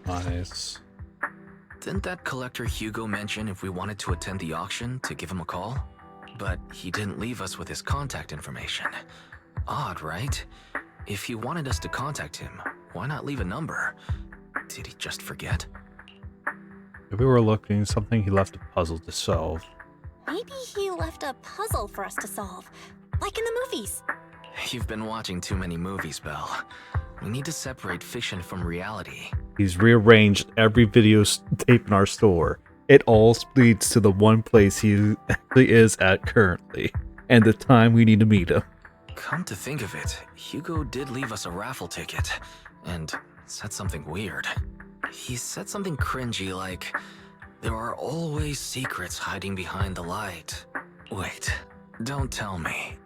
Nice. Didn't that collector Hugo mention if we wanted to attend the auction to give him a call? But he didn't leave us with his contact information. Odd, right? If he wanted us to contact him, why not leave a number? Did he just forget? If we were looking something, he left a puzzle to solve. Maybe he left a puzzle for us to solve, like in the movies. You've been watching too many movies, Belle. We need to separate fiction from reality. He's rearranged every video tape in our store. It all leads to the one place he actually is at currently, and the time we need to meet him. Come to think of it, Hugo did leave us a raffle ticket, and said something weird. He said something cringy like, "There are always secrets hiding behind the light." Wait, don't tell me.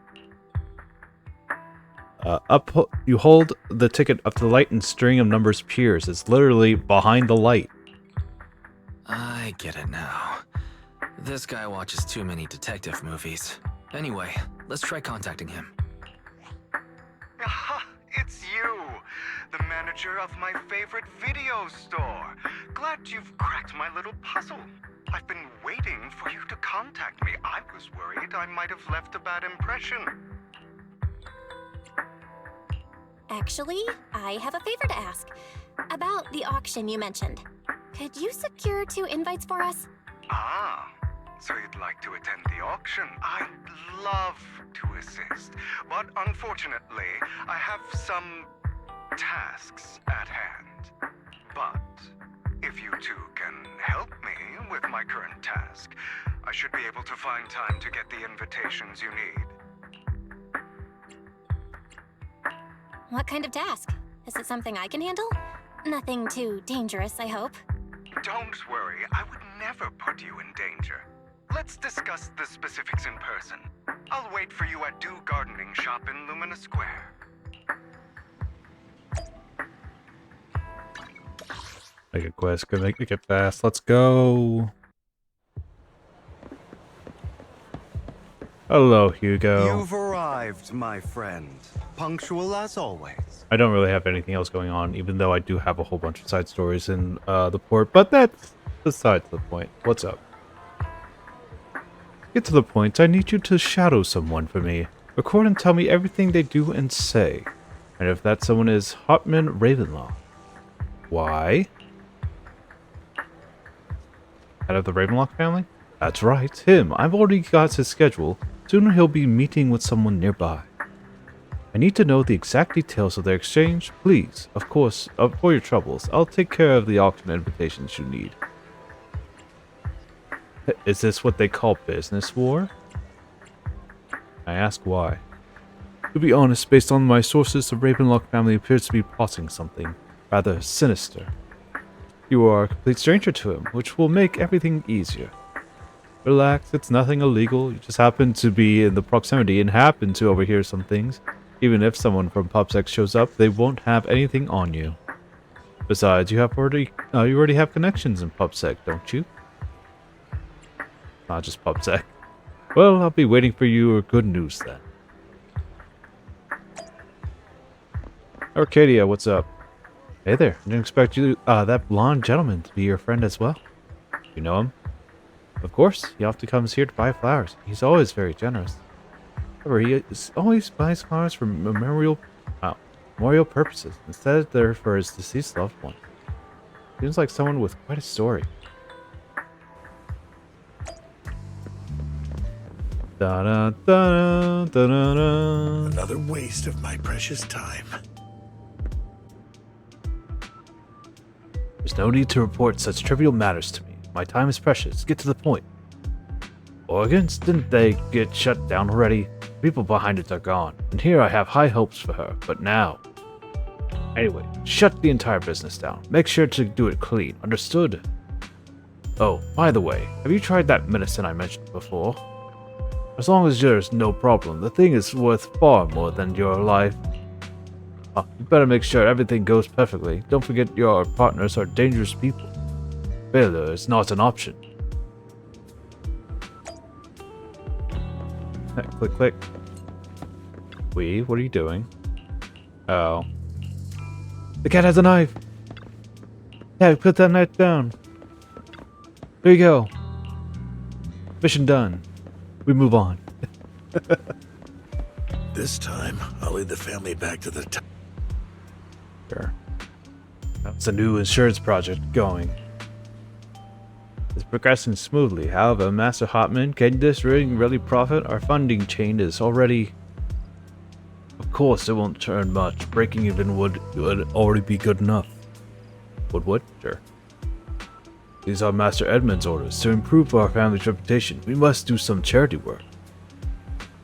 You hold the ticket up to the light and string of numbers appears. It's literally behind the light. I get it now. This guy watches too many detective movies. Anyway, let's try contacting him. Aha, it's you! The manager of my favorite video store. Glad you've cracked my little puzzle. I've been waiting for you to contact me. I was worried I might have left a bad impression. Actually, I have a favor to ask. About the auction you mentioned. Could you secure 2 invites for us? Ah, so you'd like to attend the auction? I'd love to assist, but unfortunately, I have some tasks at hand. But if you two can help me with my current task, I should be able to find time to get the invitations you need. What kind of task? Is it something I can handle? Nothing too dangerous, I hope. Don't worry, I would never put you in danger. Let's discuss the specifics in person. I'll wait for you at Dew Gardening Shop in Lumina Square. Make a quest, good, make it fast. Let's go. Hello, Hugo. You've arrived, my friend. Punctual as always. I don't really have anything else going on, even though I do have a whole bunch of side stories in the port, but that's besides the point. What's up? Get to the point. I need you to shadow someone for me. Record and tell me everything they do and say. And if that someone is Hotman Ravenlock. Why? Head of the Ravenlock family? That's right, him. I've already got his schedule. Soon he'll be meeting with someone nearby. I need to know the exact details of their exchange. Please, of course, for your troubles, I'll take care of the auction invitations you need. Is this what they call business war? I ask why. To be honest, based on my sources, the Ravenlock family appears to be plotting something rather sinister. You are a complete stranger to him, which will make everything easier. Relax, it's nothing illegal. You just happen to be in the proximity and happen to overhear some things. Even if someone from PopSec shows up, they won't have anything on you. Besides, you already have connections in PopSec, don't you? Not just PopSec. Well, I'll be waiting for your good news then. Arcadia, what's up? Hey there, I didn't expect you, that blonde gentleman to be your friend as well. You know him? Of course, he often comes here to buy flowers. He's always very generous. However, he always buys flowers for memorial purposes, instead they're for his deceased loved one. Seems like someone with quite a story. Da da da da da da. Another waste of my precious time. There's no need to report such trivial matters to me. My time is precious. Get to the point. Organs? Didn't they get shut down already? The people behind it are gone, and here I have high hopes for her, but now... Anyway, shut the entire business down. Make sure to do it clean, understood? Oh, by the way, have you tried that medicine I mentioned before? As long as there's no problem, the thing is worth far more than your life. You better make sure everything goes perfectly. Don't forget your partners are dangerous people. Failure is not an option. Click, click. What are you doing? Oh. The cat has a knife! Yeah, put that knife down. There you go. Mission done. We move on. This time, I'll lead the family back to the town. Sure. That's a new insurance project going. It's progressing smoothly. However, Master Hotman, can this ring really profit? Our funding chain is already... Of course, it won't turn much. Breaking even would already be good enough. Would? Sure. These are Master Edmund's orders. To improve our family's reputation, we must do some charity work.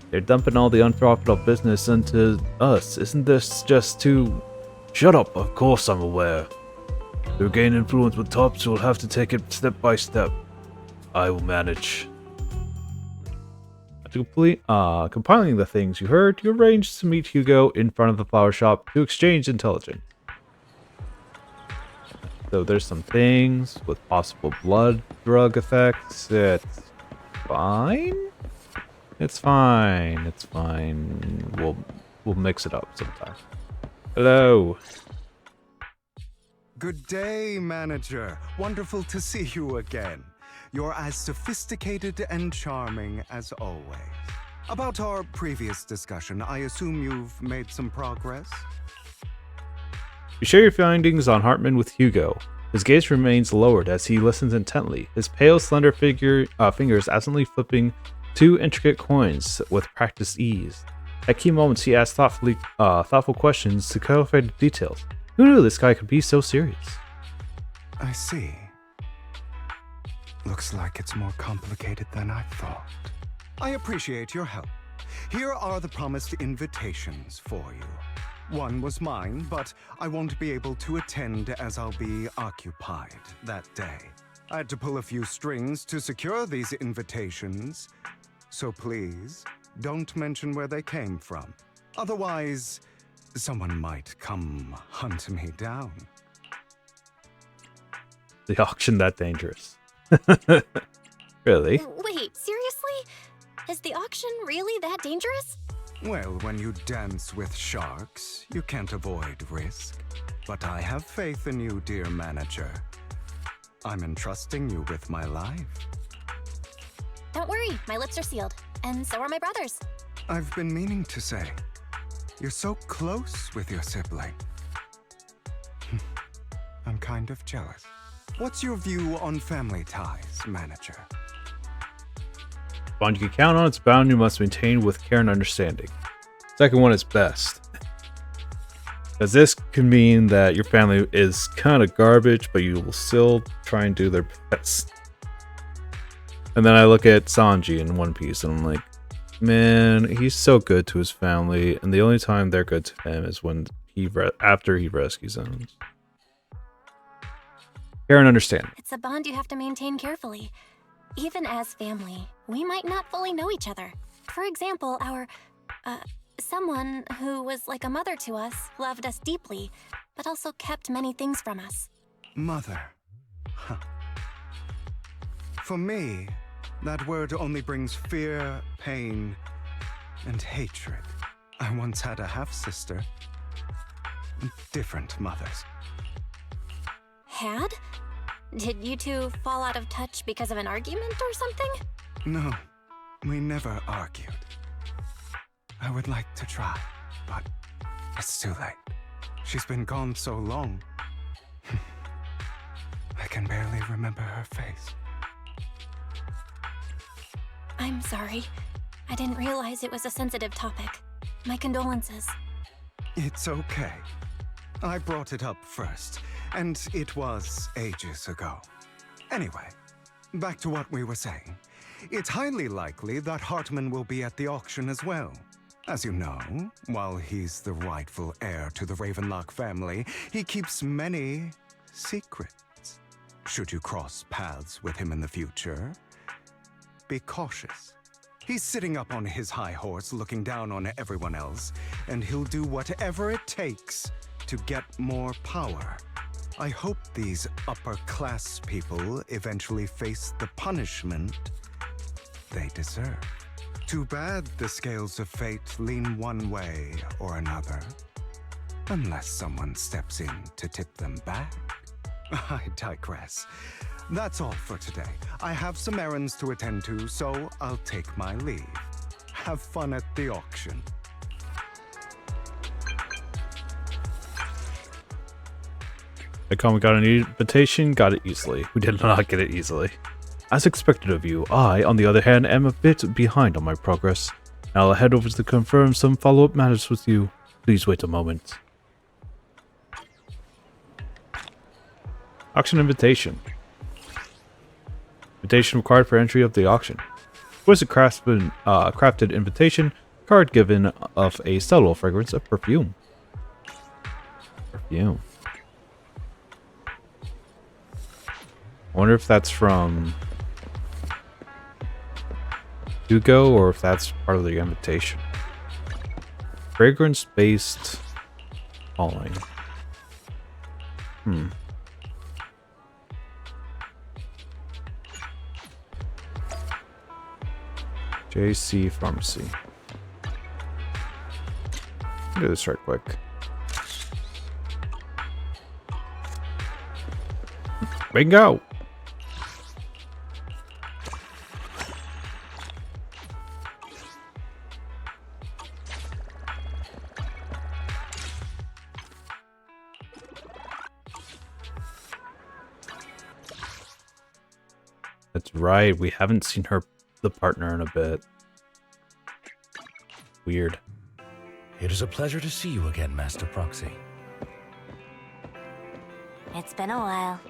They're dumping all the unprofitable business into us. Isn't this just too... Shut up, of course I'm aware. To gain influence with tops, you'll have to take it step by step. I will manage. To complete compiling the things you heard, you arranged to meet Hugo in front of the flower shop to exchange intelligence. So there's some things with possible blood drug effects. It's fine. It's fine. It's fine. We'll mix it up sometime. Hello. Good day, manager. Wonderful to see you again. You're as sophisticated and charming as always. About our previous discussion, I assume you've made some progress? You share your findings on Hartman with Hugo. His gaze remains lowered as he listens intently, his pale, slender fingers absently flipping two intricate coins with practiced ease. At key moments, he asks thoughtful questions to clarify the details. Who knew this guy could be so serious? I see. Looks like it's more complicated than I thought. I appreciate your help. Here are the promised invitations for you. One was mine, but I won't be able to attend as I'll be occupied that day. I had to pull a few strings to secure these invitations, so please don't mention where they came from. Otherwise, someone might come hunt me down. The auction that dangerous? Really? Wait, seriously? Is the auction really that dangerous? Well, when you dance with sharks, you can't avoid risk. But I have faith in you, dear manager. I'm entrusting you with my life. Don't worry, my lips are sealed. And so are my brothers. I've been meaning to say, you're so close with your sibling. I'm kind of jealous. What's your view on family ties, manager? Bond you can count on, it's bound you must maintain with care and understanding. Second one is best. Because this can mean that your family is kind of garbage, but you will still try and do their best. And then I look at Sanji in One Piece and I'm like, man, he's so good to his family, and the only time they're good to him is when after he rescues them. Care and understand. It's a bond you have to maintain carefully. Even as family, we might not fully know each other. For example, someone who was like a mother to us loved us deeply, but also kept many things from us. Mother. Huh. For me, that word only brings fear, pain, and hatred. I once had a half-sister. Different mothers. Had? Did you two fall out of touch because of an argument or something? No, we never argued. I would like to try, but it's too late. She's been gone so long. I can barely remember her face. I'm sorry. I didn't realize it was a sensitive topic. My condolences. It's okay. I brought it up first, and it was ages ago. Anyway, back to what we were saying. It's highly likely that Hartman will be at the auction as well. As you know, while he's the rightful heir to the Ravenlock family, he keeps many secrets. Should you cross paths with him in the future, be cautious. He's sitting up on his high horse looking down on everyone else, and he'll do whatever it takes to get more power. I hope these upper-class people eventually face the punishment they deserve. Too bad the scales of fate lean one way or another, unless someone steps in to tip them back. I digress. That's all for today. I have some errands to attend to, so I'll take my leave. Have fun at the auction. I come got an invitation, got it easily. We did not get it easily. As expected of you, I, on the other hand, am a bit behind on my progress. Now I'll head over to confirm some follow-up matters with you. Please wait a moment. Auction invitation. Invitation required for entry of the auction. Was a crafted invitation card given of a subtle fragrance of perfume. Perfume. I wonder if that's from Hugo or if that's part of the invitation. Fragrance-based calling. JC Pharmacy. I'll do this right quick. Bingo! That's right, we haven't seen the partner in a bit. Weird. It is a pleasure to see you again, Master Proxy. It's been a while.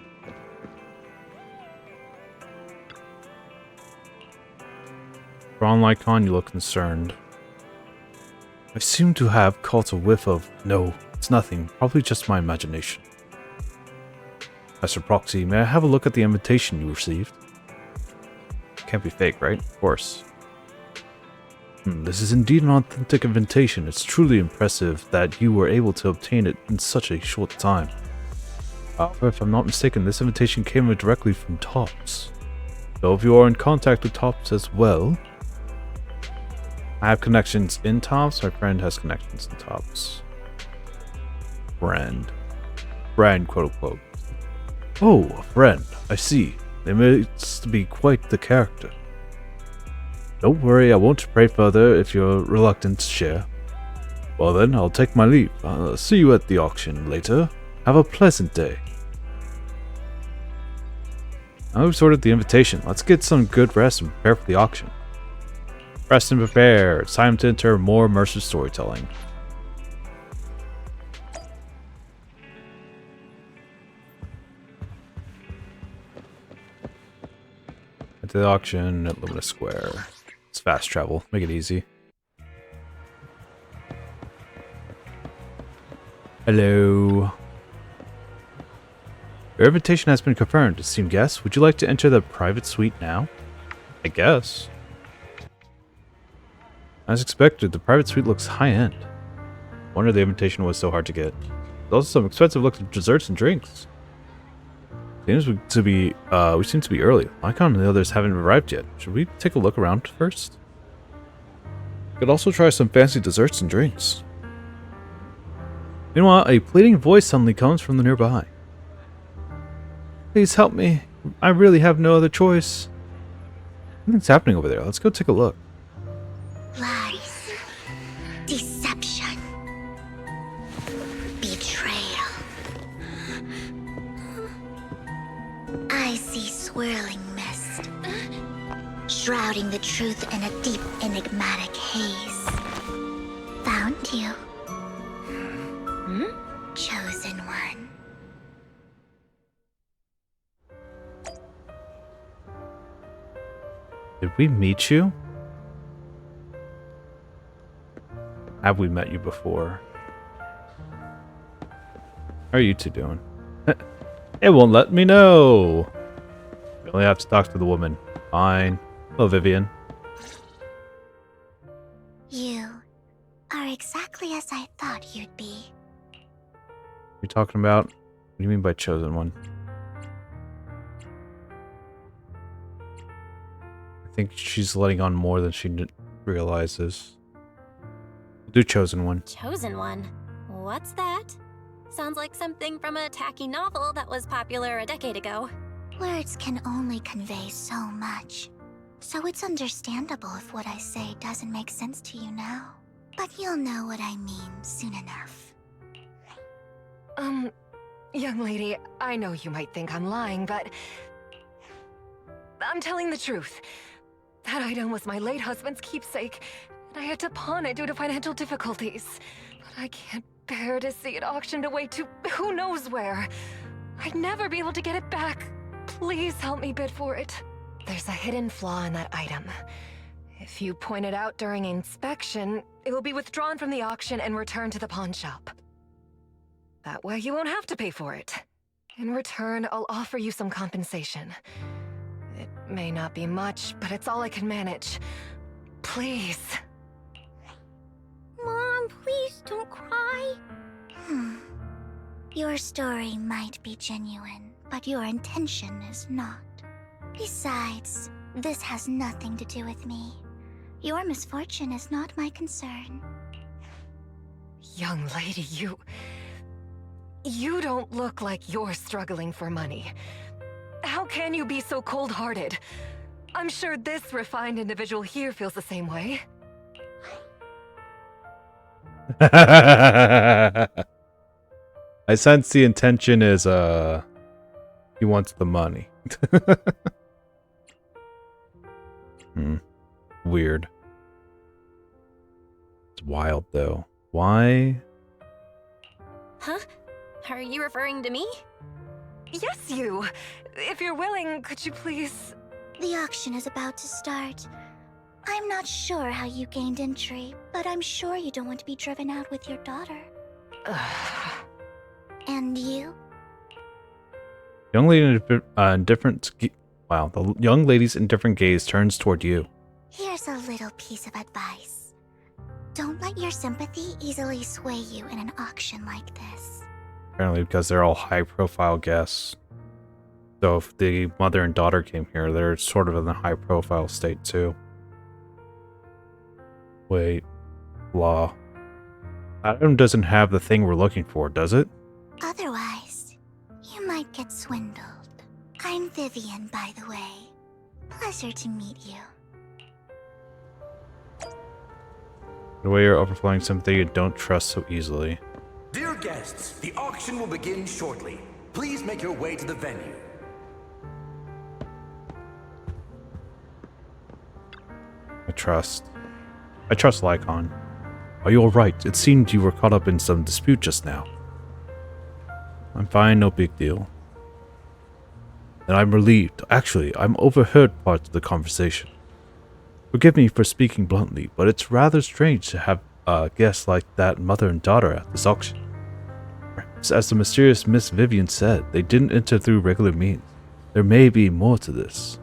Ron Lycon, you look concerned. I seem to have caught a whiff of... No, it's nothing. Probably just my imagination. Master Proxy, may I have a look at the invitation you received? Can't be fake, right? Of course. This is indeed an authentic invitation. It's truly impressive that you were able to obtain it in such a short time. However, if I'm not mistaken, this invitation came directly from Tops. So if you are in contact with Tops as well... I have connections in Tops. My friend has connections in Tops. Friend, quote unquote. Oh, a friend. I see. They must be quite the character. Don't worry, I won't pray further if you're reluctant to share. Well then, I'll take my leave. I'll see you at the auction later. Have a pleasant day. Now we've sorted the invitation. Let's get some good rest and prepare for the auction. Rest and prepare. It's time to enter more immersive storytelling. Into the auction at Lumina Square. It's fast travel. Make it easy. Hello. Your invitation has been confirmed, esteemed guest. Would you like to enter the private suite now? I guess. As expected, the private suite looks high-end. Wonder the invitation was so hard to get. There's also some expensive looking desserts and drinks. We seem to be early. Lycon and the others haven't arrived yet. Should we take a look around first? We could also try some fancy desserts and drinks. Meanwhile, a pleading voice suddenly comes from the nearby. Please help me. I really have no other choice. Something's happening over there. Let's go take a look. Lies. Deception. Betrayal. I see swirling mist, shrouding the truth in a deep, enigmatic haze. Found you. Chosen one. Did we meet you? Have we met you before? How are you two doing? It won't let me know. We only have to talk to the woman. Fine. Hello, Vivian. You are exactly as I thought you'd be. You're talking about? What do you mean by chosen one? I think she's letting on more than she realizes. We'll do chosen one. Chosen one? What's that? Sounds like something from a tacky novel that was popular a decade ago. Words can only convey so much. So it's understandable if what I say doesn't make sense to you now. But you'll know what I mean soon enough. Young lady, I know you might think I'm lying, but I'm telling the truth. That item was my late husband's keepsake, and I had to pawn it due to financial difficulties. But I can't bear to see it auctioned away to who knows where. I'd never be able to get it back. Please help me bid for it. There's a hidden flaw in that item. If you point it out during inspection, it will be withdrawn from the auction and returned to the pawn shop. That way you won't have to pay for it. In return, I'll offer you some compensation. It may not be much, but it's all I can manage. Please. Mom, please don't cry. Your story might be genuine, but your intention is not. Besides, this has nothing to do with me. Your misfortune is not my concern. Young lady, you don't look like you're struggling for money. How can you be so cold-hearted? I'm sure this refined individual here feels the same way. I sense the intention is, he wants the money. Weird. It's wild, though. Why? Huh? Are you referring to me? Yes, you! If you're willing, could you please... The auction is about to start. I'm not sure how you gained entry, but I'm sure you don't want to be driven out with your daughter. And you? Young lady wow, the young lady's indifferent gaze turns toward you. Here's a little piece of advice. Don't let your sympathy easily sway you in an auction like this. Apparently because they're all high-profile guests. So if the mother and daughter came here, they're sort of in a high-profile state too. Wait. Law. Adam doesn't have the thing we're looking for, does it? Otherwise, you might get swindled. I'm Vivian, by the way. Pleasure to meet you. The way you're overflowing sympathy you don't trust so easily. Dear guests, the auction will begin shortly. Please make your way to the venue. I trust Lycon. Are you alright? It seemed you were caught up in some dispute just now. I'm fine, no big deal. And I'm relieved. Actually, I'm overheard parts of the conversation. Forgive me for speaking bluntly, but it's rather strange to have guests like that mother and daughter at this auction. Perhaps, as the mysterious Miss Vivian said, they didn't enter through regular means. There may be more to this.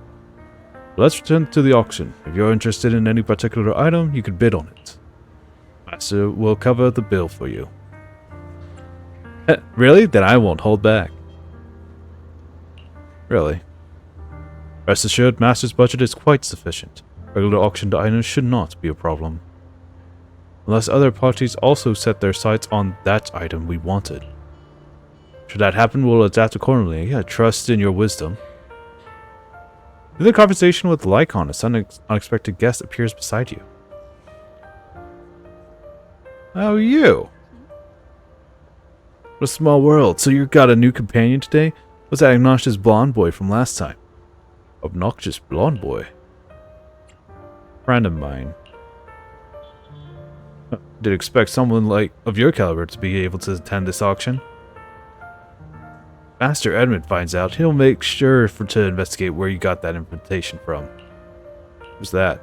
Let's return to the auction. If you're interested in any particular item, you can bid on it. Master will cover the bill for you. Really? Then I won't hold back. Really? Rest assured, Master's budget is quite sufficient. Regular auctioned items should not be a problem. Unless other parties also set their sights on that item we wanted. Should that happen, we'll adapt accordingly. I trust in your wisdom. In the conversation with Lycon, a unexpected guest appears beside you. Oh, you! What a small world. So you got a new companion today? Was that obnoxious blonde boy from last time? Obnoxious blonde boy? Friend of mine. Did expect someone of your caliber to be able to attend this auction. Master Edmund finds out, he'll make sure to investigate where you got that invitation from. Who's that?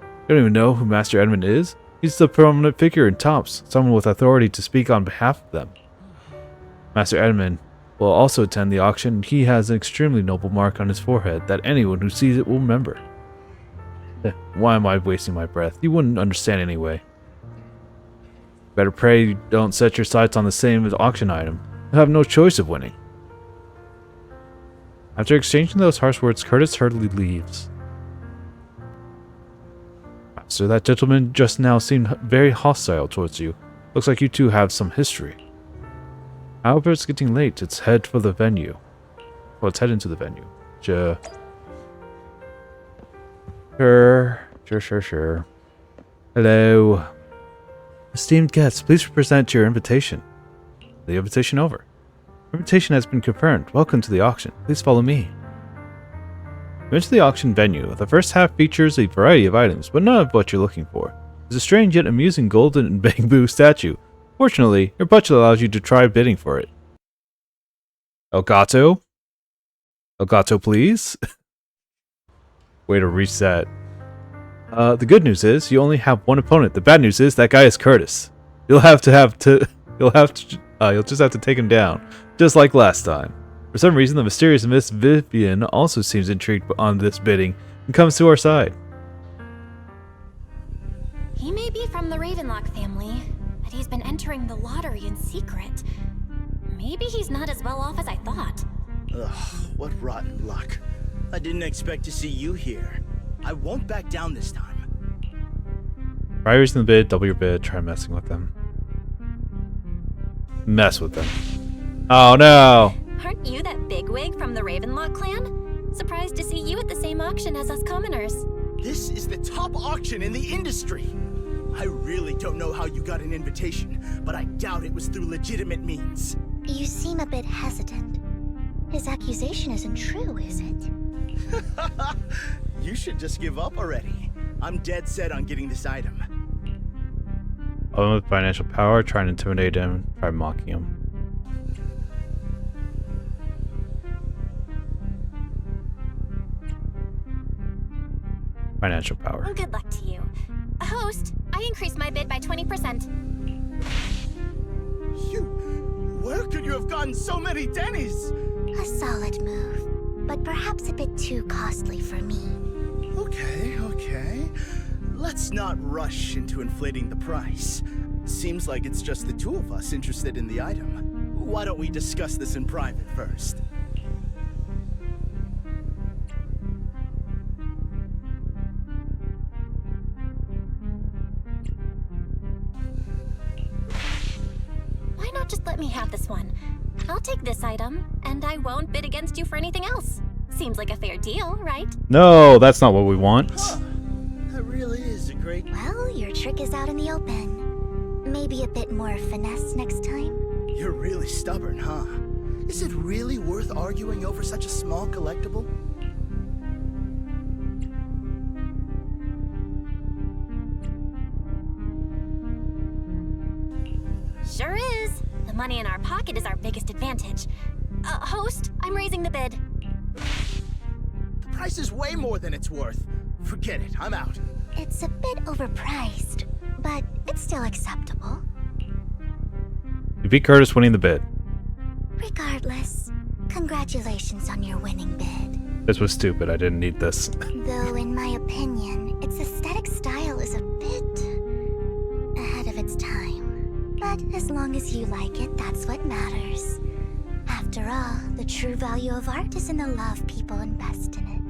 You don't even know who Master Edmund is? He's the prominent figure in Tops, someone with authority to speak on behalf of them. Master Edmund will also attend the auction. He has an extremely noble mark on his forehead that anyone who sees it will remember. Why am I wasting my breath? You wouldn't understand anyway. Better pray you don't set your sights on the same auction item. You'll have no choice of winning. After exchanging those harsh words, Curtis hurriedly leaves. Master, that gentleman just now seemed very hostile towards you. Looks like you two have some history. However, it's getting late. Let's head for the venue. Well, let's head into the venue. Sure. Hello. Esteemed guests, please present your invitation. The invitation over. Invitation has been confirmed. Welcome to the auction. Please follow me. You enter the auction venue. The first half features a variety of items, but none of what you're looking for. There's a strange yet amusing golden and bamboo statue. Fortunately, your budget allows you to try bidding for it. Elgato? Elgato, please? Way to reset. The good news is you only have one opponent. The bad news is that guy is Curtis. You'll just have to take him down, just like last time. For some reason, the mysterious Miss Vivian also seems intrigued on this bidding and comes to our side. He may be from the Ravenlock family, but he's been entering the lottery in secret. Maybe he's not as well off as I thought. Ugh, what rotten luck. I didn't expect to see you here. I won't back down this time. Try raising the bid, double your bid, try messing with them. Mess with them. Oh no! Aren't you that bigwig from the Ravenlock clan? Surprised to see you at the same auction as us commoners. This is the top auction in the industry. I really don't know how you got an invitation, but I doubt it was through legitimate means. You seem a bit hesitant. His accusation isn't true, is it? You should just give up already. I'm dead set on getting this item. With financial power, try and intimidate him, try mocking him. Financial power. Good luck to you. Host, I increased my bid by 20%. Where could you have gotten so many Denny's? A solid move, but perhaps a bit too costly for me. Okay. Let's not rush into inflating the price. Seems like it's just the two of us interested in the item. Why don't we discuss this in private first? Why not just let me have this one? I'll take this item, and I won't bid against you for anything else. Seems like a fair deal, right? No, that's not what we want. Huh. That really is a great... Well, your trick is out in the open. Maybe a bit more finesse next time. You're really stubborn, huh? Is it really worth arguing over such a small collectible? Sure is. The money in our pocket is our biggest advantage. Host, I'm raising the bid. The price is way more than it's worth. Forget it, I'm out. It's a bit overpriced, but it's still acceptable. You beat Curtis, winning the bid. Regardless, congratulations on your winning bid. This was stupid. I didn't need this. Though, in my opinion, its aesthetic style is a bit ahead of its time. But as long as you like it, that's what matters. After all, the true value of art is in the love people invest in it.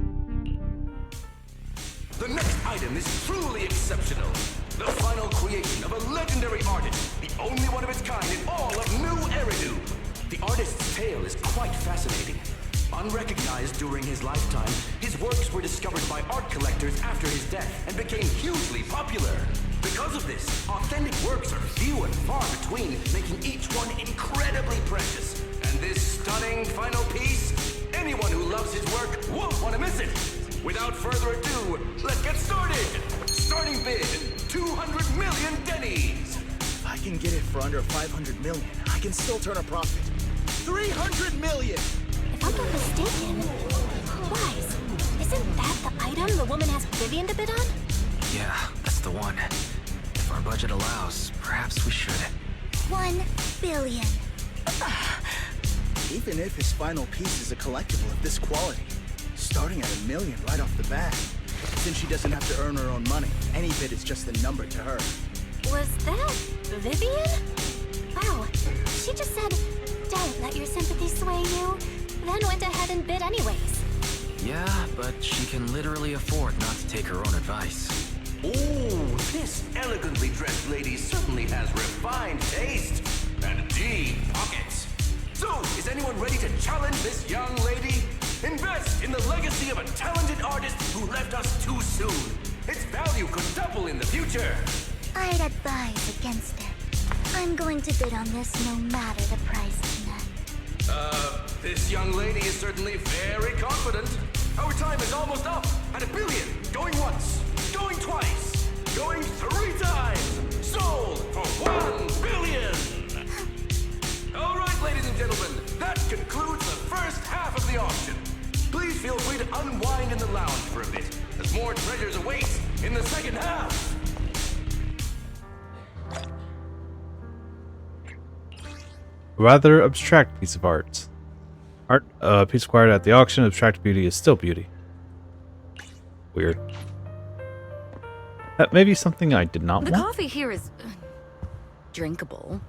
The next item is truly exceptional. The final creation of a legendary artist, the only one of its kind in all of New Eridu. The artist's tale is quite fascinating. Unrecognized during his lifetime, his works were discovered by art collectors after his death and became hugely popular. Because of this, authentic works are few and far between, making each one incredibly precious. And this stunning final piece, anyone who loves his work won't want to miss it. Without further ado, let's get started! Starting bid, 200 million Denny's! If I can get it for under 500 million, I can still turn a profit. 300 million! If I'm not mistaken, guys, isn't that the item the woman asked Vivian to bid on? Yeah, that's the one. If our budget allows, perhaps we should. 1 billion. Even if his final piece is a collectible of this quality, starting at $1 million right off the bat, since she doesn't have to earn her own money, any bid is just a number to her. Was that Vivian? Wow, she just said, don't let your sympathy sway you, then went ahead and bid anyways. Yeah, but she can literally afford not to take her own advice. Oh, this elegantly dressed lady certainly has refined taste and deep pockets. So, is anyone ready to challenge this young lady? Invest in the legacy of a talented artist who left us too soon. Its value could double in the future. I'd advise against it. I'm going to bid on this no matter the price, Tina. This young lady is certainly very confident. Our time is almost up at $1 billion. Going once, going twice, going 3 times. Sold for $1 billion. All right, ladies and gentlemen, that concludes the first half of the auction. Please feel free to unwind in the lounge for a bit, as more treasures await in the second half. Rather abstract piece of art. Piece acquired at the auction. Abstract beauty is still beauty. Weird. That may be something I did not The want. coffee here is drinkable.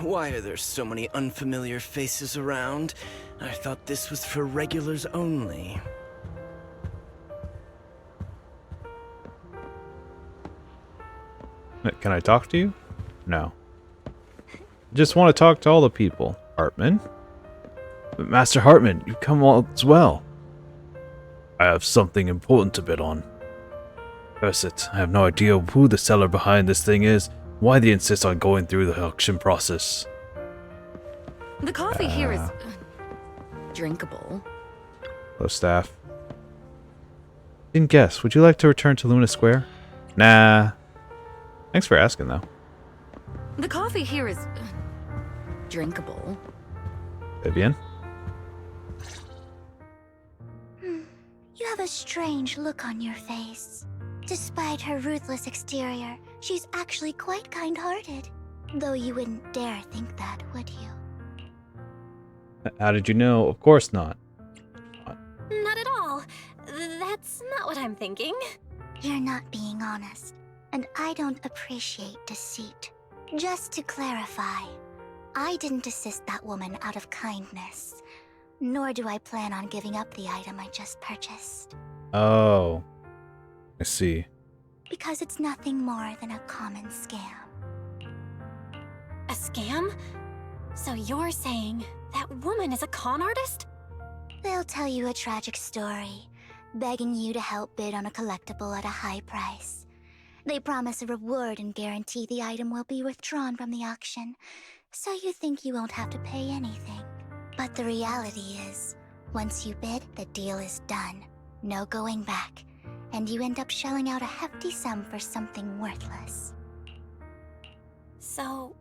Why are there so many unfamiliar faces around? I thought this was for regulars only. Can I talk to you? No. Just want to talk to all the people. Hartman? But Master Hartman, you come all as well. I have something important to bid on. Curse it, I have no idea who the seller behind this thing is, why they insist on going through the auction process. The coffee here is drinkable. Hello, staff. Didn't guess. Would you like to return to Luna Square? Nah. Thanks for asking, though. The coffee here is drinkable. Vivian? You have a strange look on your face. Despite her ruthless exterior, she's actually quite kind-hearted. Though you wouldn't dare think that, would you? How did you know? Of course not. Not at all. That's not what I'm thinking. You're not being honest, and I don't appreciate deceit. Just to clarify, I didn't assist that woman out of kindness, nor do I plan on giving up the item I just purchased. Oh. I see. Because it's nothing more than a common scam. A scam? So you're saying that woman is a con artist? They'll tell you a tragic story, begging you to help bid on a collectible at a high price. They promise a reward and guarantee the item will be withdrawn from the auction, so you think you won't have to pay anything. But the reality is, once you bid, the deal is done. No going back. And you end up shelling out a hefty sum for something worthless. So,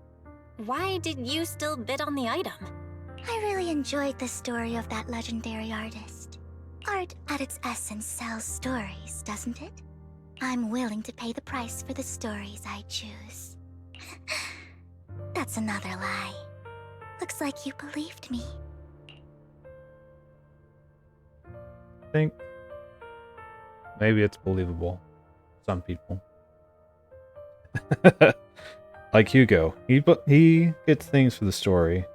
why did you still bid on the item? I really enjoyed the story of that legendary artist. Art at its essence sells stories, doesn't it? I'm willing to pay the price for the stories I choose. That's another lie. Looks like you believed me. I think maybe it's believable. Some people. Like Hugo. He gets things for the story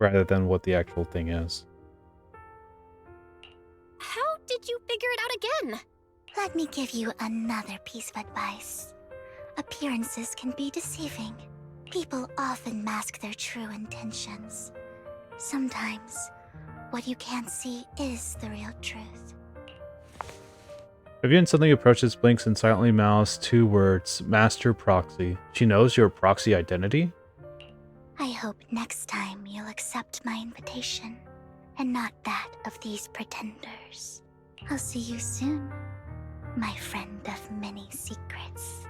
rather than what the actual thing is. How did you figure it out again? Let me give you another piece of advice. Appearances can be deceiving. People often mask their true intentions. Sometimes, what you can't see is the real truth. Vivian suddenly approaches, blinks, and silently mouths 2 words, Master Proxy. She knows your proxy identity? I hope next time you'll accept my invitation, and not that of these pretenders. I'll see you soon, my friend of many secrets.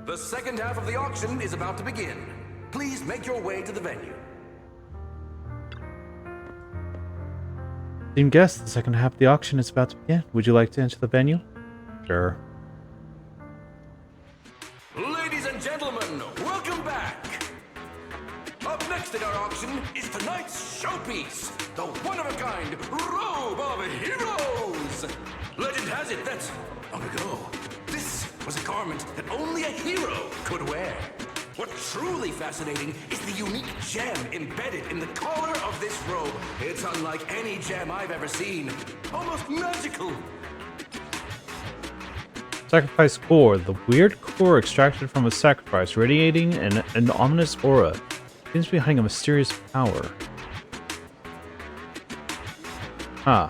The second half of the auction is about to begin. Please make your way to the venue. Team guest, the second half of the auction is about to begin. Would you like to enter the venue? Sure. Ladies and gentlemen, welcome back! Up next in our auction is tonight's showpiece, the one-of-a-kind Robe of Heroes! Legend has it that, long ago, this was a garment that only a hero could wear. What's truly fascinating is the unique gem embedded in the collar of this robe. It's unlike any gem I've ever seen. Almost magical. Sacrifice core. The weird core extracted from a sacrifice, radiating an ominous aura. Seems to be hiding a mysterious power. Huh.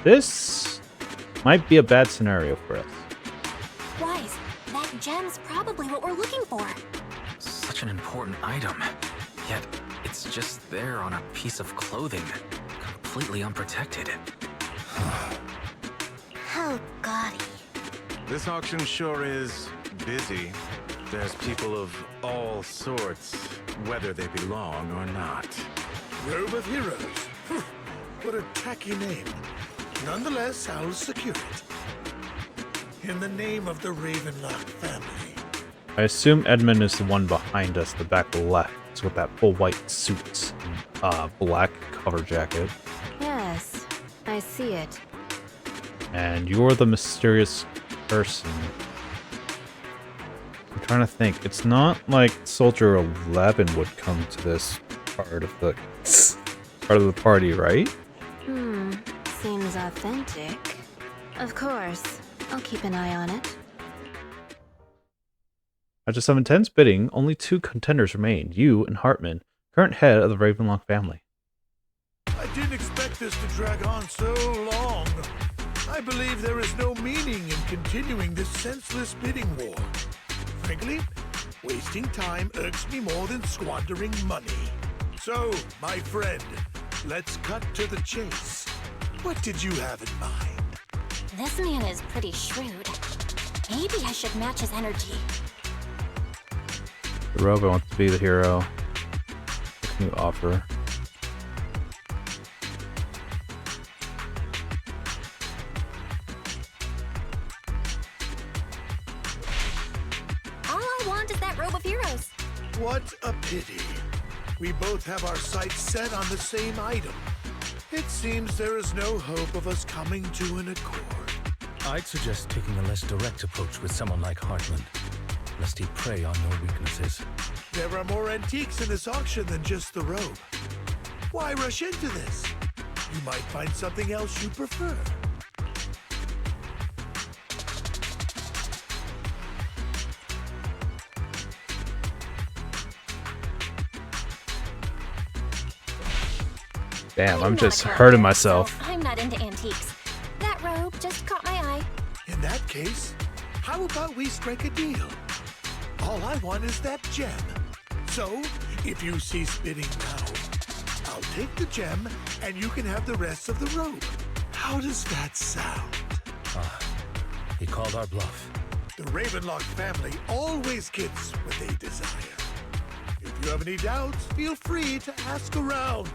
This might be a bad scenario for us. Wise, that gem's probably what we're looking for. Such an important item, yet it's just there on a piece of clothing, completely unprotected. Oh, gaudy. This auction sure is busy. There's people of all sorts, whether they belong or not. Robe of Heroes. What a tacky name. Nonetheless, I'll secure it. In the name of the Ravenlock family. I assume Edmund is the one behind us, the back left, with that full white suit and black cover jacket. Yes, I see it. And you're the mysterious person. I'm trying to think. It's not like Soldier 11 would come to this part of the party, right? Seems authentic. Of course, I'll keep an eye on it. After some intense bidding, only 2 contenders remained, you and Hartman, current head of the Ravenlock family. I didn't expect this to drag on so long. I believe there is no meaning in continuing this senseless bidding war. Frankly, wasting time irks me more than squandering money. So, my friend, let's cut to the chase. What did you have in mind? This man is pretty shrewd. Maybe I should match his energy. The robot wants to be the hero. What can you offer? All I want is that robe of heroes. What a pity. We both have our sights set on the same item. It seems there is no hope of us coming to an accord. I'd suggest taking a less direct approach with someone like Hartman, lest he prey on your weaknesses. There are more antiques in this auction than just the robe. Why rush into this? You might find something else you prefer. Damn, I'm just hurting myself. So I'm not into antiques. That robe just caught my eye. In that case, how about we strike a deal? All I want is that gem. So, if you cease bidding now, I'll take the gem and you can have the rest of the robe. How does that sound? He called our bluff. The Ravenlock family always gets what they desire. If you have any doubts, feel free to ask around.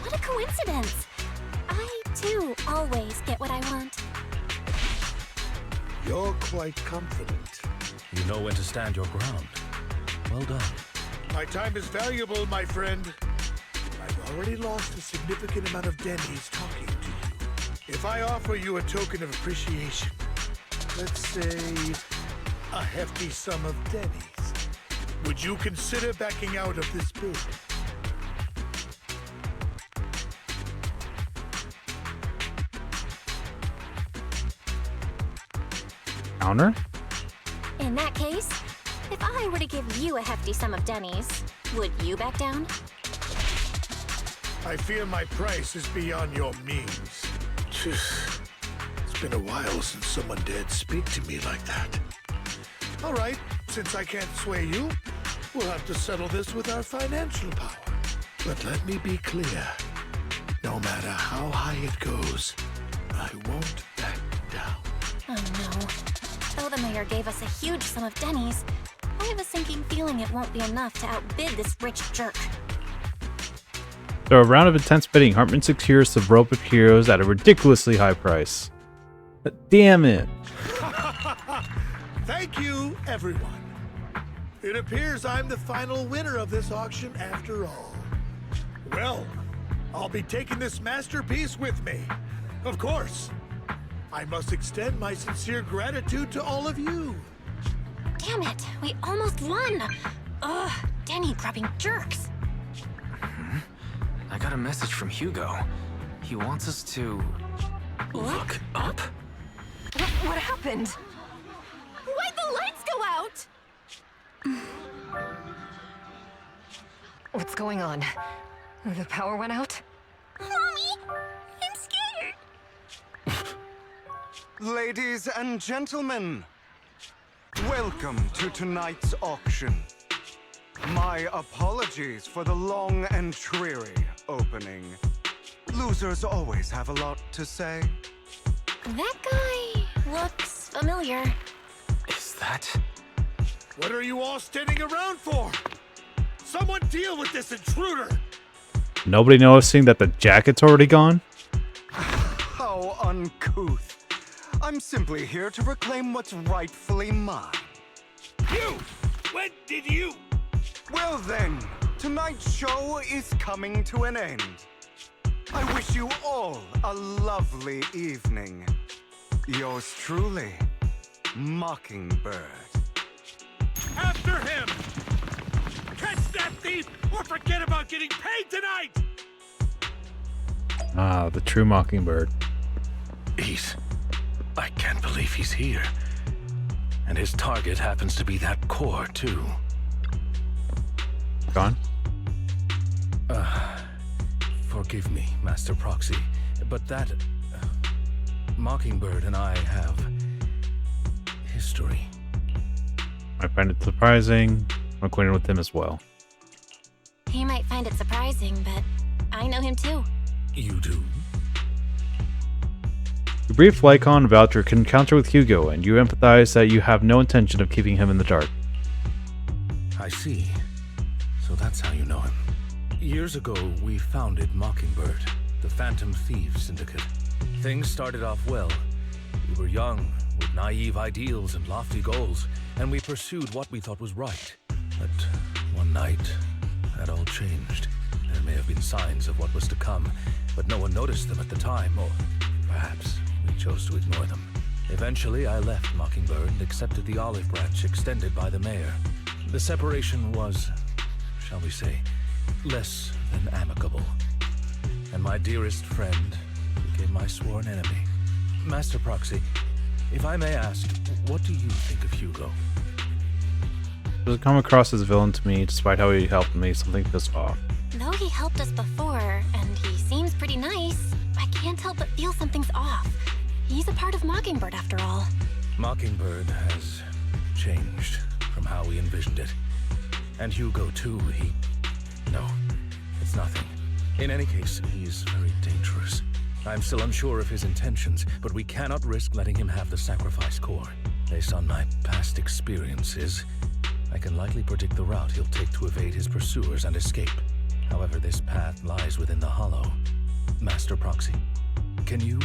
What a coincidence! I, too, always get what I want. You're quite confident. You know when to stand your ground. Well done. My time is valuable, my friend. I've already lost a significant amount of Denny's talking to you. If I offer you a token of appreciation, let's say a hefty sum of Denny's, would you consider backing out of this bid? Counter? In that case, if I were to give you a hefty sum of Denny's, would you back down? I fear my price is beyond your means. It's been a while since someone dared speak to me like that. All right, since I can't sway you, we'll have to settle this with our financial power. But let me be clear. No matter how high it goes, I won't back down. Oh no. Though the mayor gave us a huge sum of Denny's, I have a sinking feeling it won't be enough to outbid this rich jerk. Through a round of intense bidding, Hartman secures the rope of heroes at a ridiculously high price. But damn it. Thank you, everyone. It appears I'm the final winner of this auction after all. Well, I'll be taking this masterpiece with me. Of course. I must extend my sincere gratitude to all of you. Damn it, we almost won! Ugh, Denny grabbing jerks. I got a message from Hugo. He wants us to... look up? What happened? Why'd the lights go out? What's going on? The power went out? Mommy, I'm scared. Ladies and gentlemen, welcome to tonight's auction. My apologies for the long and dreary opening. Losers always have a lot to say. That guy looks familiar. Is that... What are you all standing around for? Someone deal with this intruder! Nobody noticing that the jacket's already gone? How uncouth. I'm simply here to reclaim what's rightfully mine. You! When did you? Well then, tonight's show is coming to an end. I wish you all a lovely evening. Yours truly, Mockingbird. After him! Catch that thief or forget about getting paid tonight! Ah, the true Mockingbird. I can't believe he's here. And his target happens to be that core, too. Gone? Forgive me, Master Proxy, but that... Mockingbird and I have... history. I find it surprising. I'm acquainted with him as well. He might find it surprising, but I know him too. You do? You briefed Lycon about your encounter with Hugo, and you empathize that you have no intention of keeping him in the dark. I see. So that's how you know him. Years ago, we founded Mockingbird, the Phantom Thieves Syndicate. Things started off well. We were young, with naive ideals and lofty goals, and we pursued what we thought was right. But one night, that all changed. There may have been signs of what was to come, but no one noticed them at the time, or perhaps we chose to ignore them. Eventually, I left Mockingbird and accepted the olive branch extended by the mayor. The separation was, shall we say, less than amicable. And my dearest friend became my sworn enemy. Master Proxy, if I may ask, what do you think of Hugo? Does it come across as a villain to me, despite how he helped me? Something feels off. Though he helped us before, and he seems pretty nice, I can't help but feel something's off. He's a part of Mockingbird after all. Mockingbird has changed from how we envisioned it. And Hugo too, No, it's nothing. In any case, he's very dangerous. I'm still unsure of his intentions, but we cannot risk letting him have the sacrifice core. Based on my past experiences, I can likely predict the route he'll take to evade his pursuers and escape. However, this path lies within the hollow. Master Proxy, can you...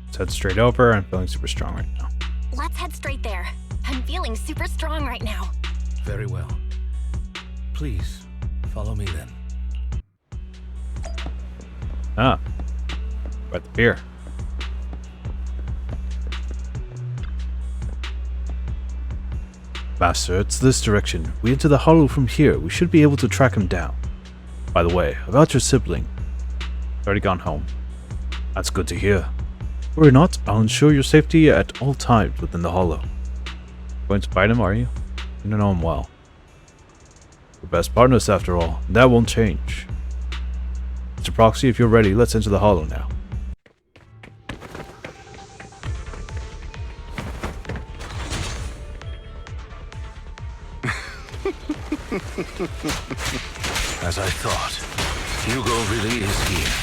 Let's head straight over. I'm feeling super strong right now. Let's head straight there. I'm feeling super strong right now. Very well. Please, follow me then. Ah. Right the beer. Master, it's this direction. We enter the hollow from here. We should be able to track him down. By the way, about your sibling. Already gone home. That's good to hear. Worry not, I'll ensure your safety at all times within the hollow. Going to fight him, are you? You don't know him well. We're best partners after all, and that won't change. Mr. Proxy, if you're ready, let's enter the hollow now. As I thought, Hugo really is here.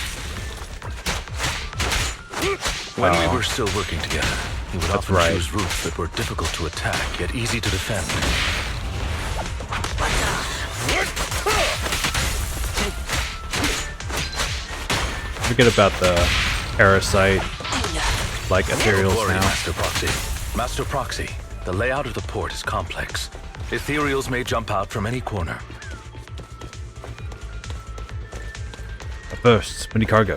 When we were still working together, he would often choose routes that were difficult to attack, yet easy to defend. Forget about the parasite, like ethereals Don't worry, now. Master Proxy. Master Proxy, the layout of the port is complex. Ethereals may jump out from any corner. First, mini cargo.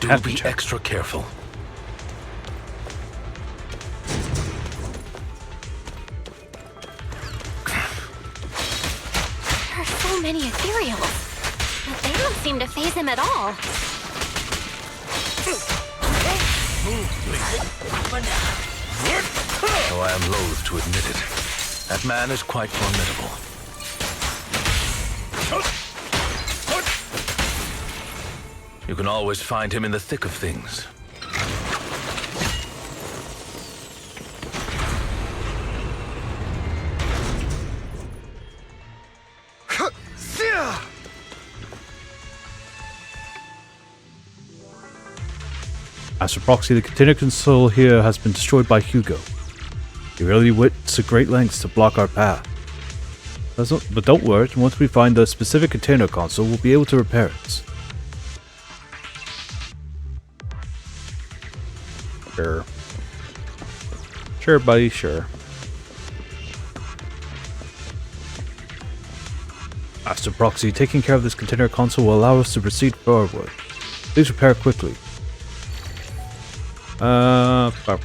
Do be extra careful. You're so so many ethereals, but they don't seem to faze him at all. Though I am loath to admit it, that man is quite formidable. You can always find him in the thick of things. As for Proxy, the container console here has been destroyed by Hugo. He really went to great lengths to block our path. But don't worry, once we find the specific container console, we'll be able to repair it. Sure. Sure, buddy, sure. Master Proxy, taking care of this container console will allow us to proceed forward. Please repair quickly. Sorry.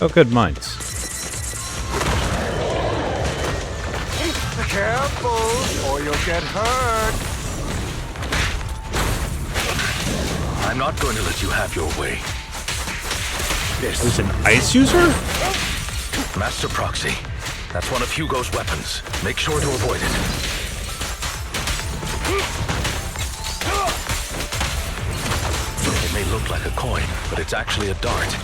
Oh, good minds. Careful, or you'll get hurt. I'm not going to let you have your way. This is an ice user? Master Proxy, that's one of Hugo's weapons. Make sure to avoid it. It may look like a coin, but it's actually a dart.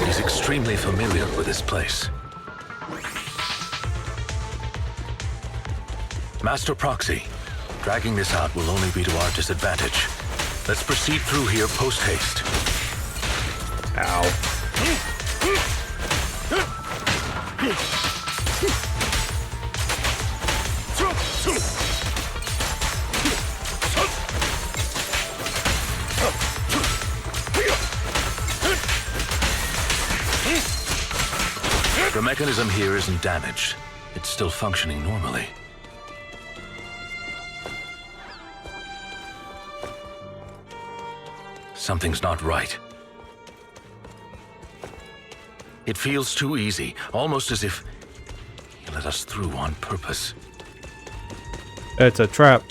He's extremely familiar with this place. Master Proxy, dragging this out will only be to our disadvantage. Let's proceed through here post-haste. Ow. The mechanism here isn't damaged. It's still functioning normally. Something's not right. It feels too easy, almost as if he let us through on purpose. It's a trap.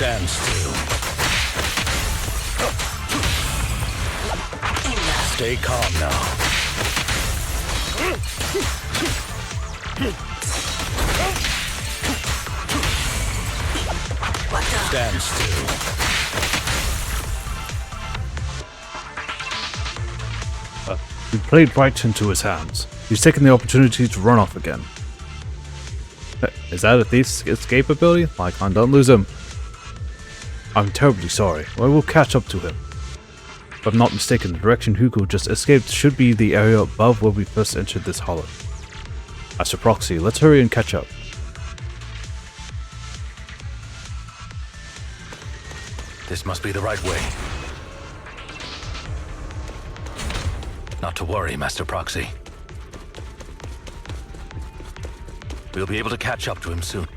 Stand still. Stay calm now. Stand still. We played right into his hands. He's taken the opportunity to run off again. Is that a thief's escape ability? My con, don't lose him. I'm terribly sorry. I will catch up to him. If I'm not mistaken, the direction Hugo just escaped should be the area above where we first entered this hollow. Master Proxy, let's hurry and catch up. This must be the right way. Not to worry, Master Proxy. We'll be able to catch up to him soon.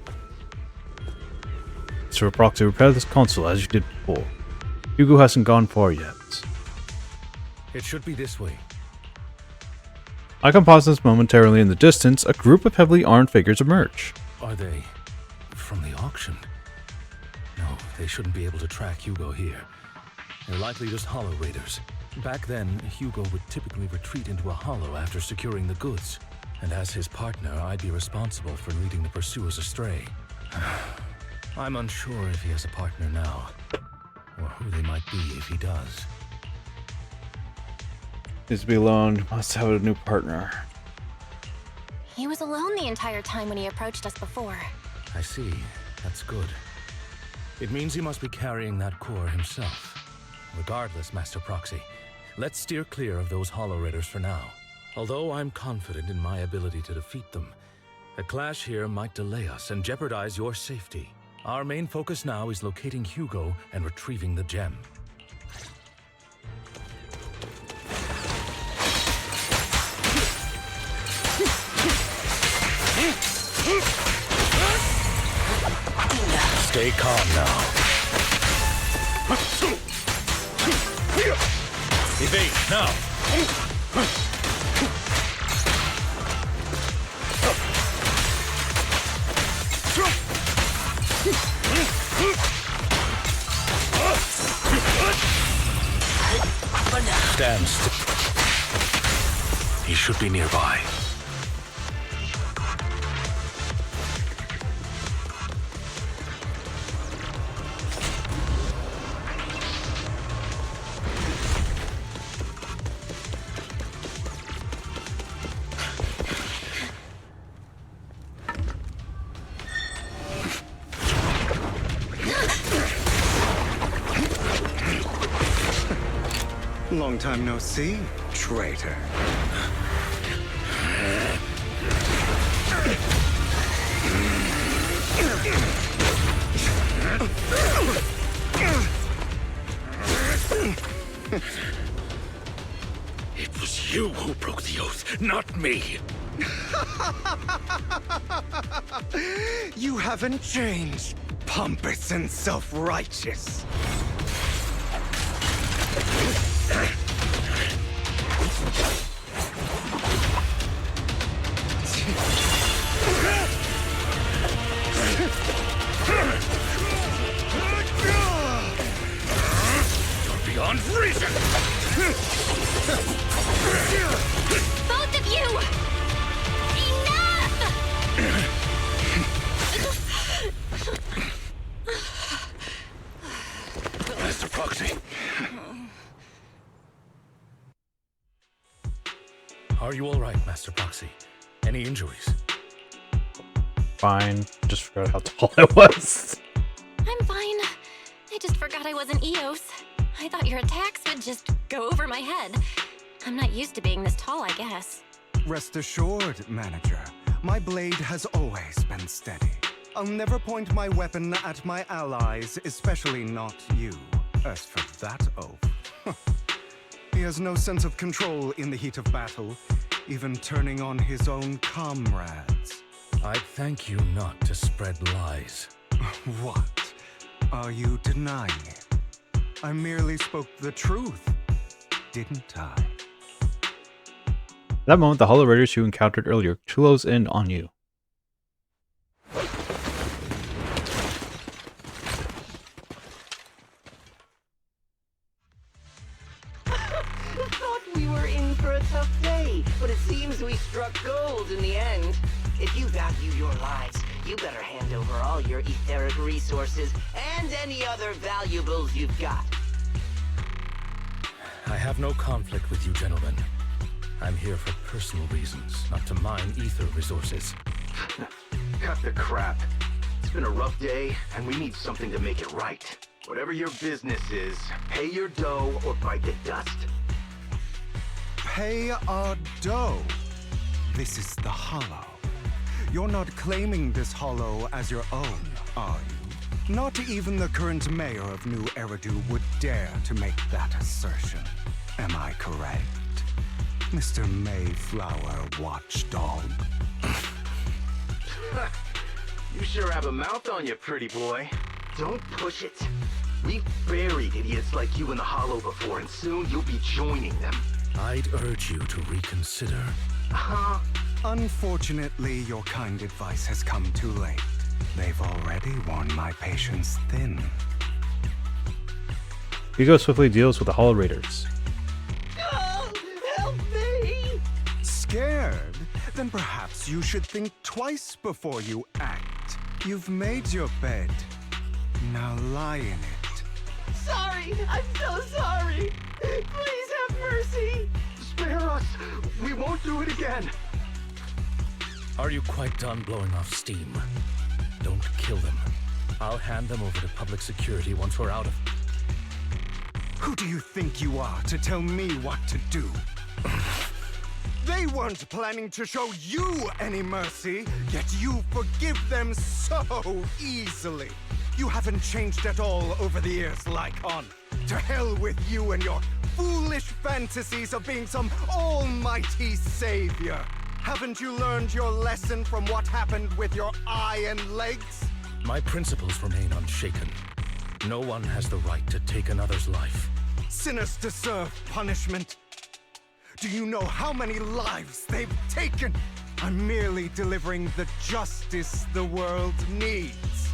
Master Proxy, repair this console as you did before. Hugo hasn't gone far yet. It should be this way. I can pause this momentarily. In the distance, a group of heavily armed figures emerge. Are they from the auction? No, they shouldn't be able to track Hugo here. They're likely just hollow raiders. Back then, Hugo would typically retreat into a hollow after securing the goods. And as his partner, I'd be responsible for leading the pursuers astray. I'm unsure if he has a partner now, or who they might be if he does. Needs to be alone. Must have a new partner. He was alone the entire time when he approached us before. I see. That's good. It means he must be carrying that core himself. Regardless, Master Proxy, let's steer clear of those Hollow Raiders for now. Although I'm confident in my ability to defeat them, a clash here might delay us and jeopardize your safety. Our main focus now is locating Hugo and retrieving the gem. Stay calm now. Evade now! Stand still. He should be nearby. Long time no see, traitor. It was you who broke the oath, not me. You haven't changed, pompous and self-righteous. You're beyond reason! Both of you! Enough! Master Proxy. Are you all right, Master Proxy? Any injuries? Fine. Just forgot how tall I was. I'm fine. I just forgot I wasn't Eos. I thought your attacks would just go over my head. I'm not used to being this tall, I guess. Rest assured, manager, my blade has always been steady. I'll never point my weapon at my allies, especially not you. As for that oath, he has no sense of control in the heat of battle, even turning on his own comrades. I'd thank you not to spread lies. What? Are you denying it? I merely spoke the truth, didn't I? At that moment, the Hollow Raiders you encountered earlier close in on you. Thought we were in for a tough day, but it seems we struck gold in the end. If you value your lives, you better hand over all your etheric resources and any other valuables you've got. I have no conflict with you, gentlemen. I'm here for personal reasons, not to mine ether resources. Cut the crap. It's been a rough day, and we need something to make it right. Whatever your business is, pay your dough or bite the dust. Pay our dough. This is the Hollow. You're not claiming this Hollow as your own, are you? Not even the current mayor of New Eridu would dare to make that assertion. Am I correct, Mr. Mayflower Watchdog? You sure have a mouth on you, pretty boy. Don't push it. We've buried idiots like you in the Hollow before, and soon you'll be joining them. I'd urge you to reconsider. Unfortunately, your kind advice has come too late. They've already worn my patience thin. Hugo swiftly deals with the Hollow Raiders. Oh, help me! Scared? Then perhaps you should think twice before you act. You've made your bed. Now lie in it. Sorry, I'm so sorry. Please have mercy. Spare us. We won't do it again. Are you quite done blowing off steam? Don't kill them. I'll hand them over to public security once we're out of... Who do you think you are to tell me what to do? They weren't planning to show you any mercy, yet you forgive them so easily. You haven't changed at all over the years, Lycon. To hell with you and your foolish fantasies of being some almighty savior. Haven't you learned your lesson from what happened with your eye and legs? My principles remain unshaken. No one has the right to take another's life. Sinners deserve punishment. Do you know how many lives they've taken? I'm merely delivering the justice the world needs.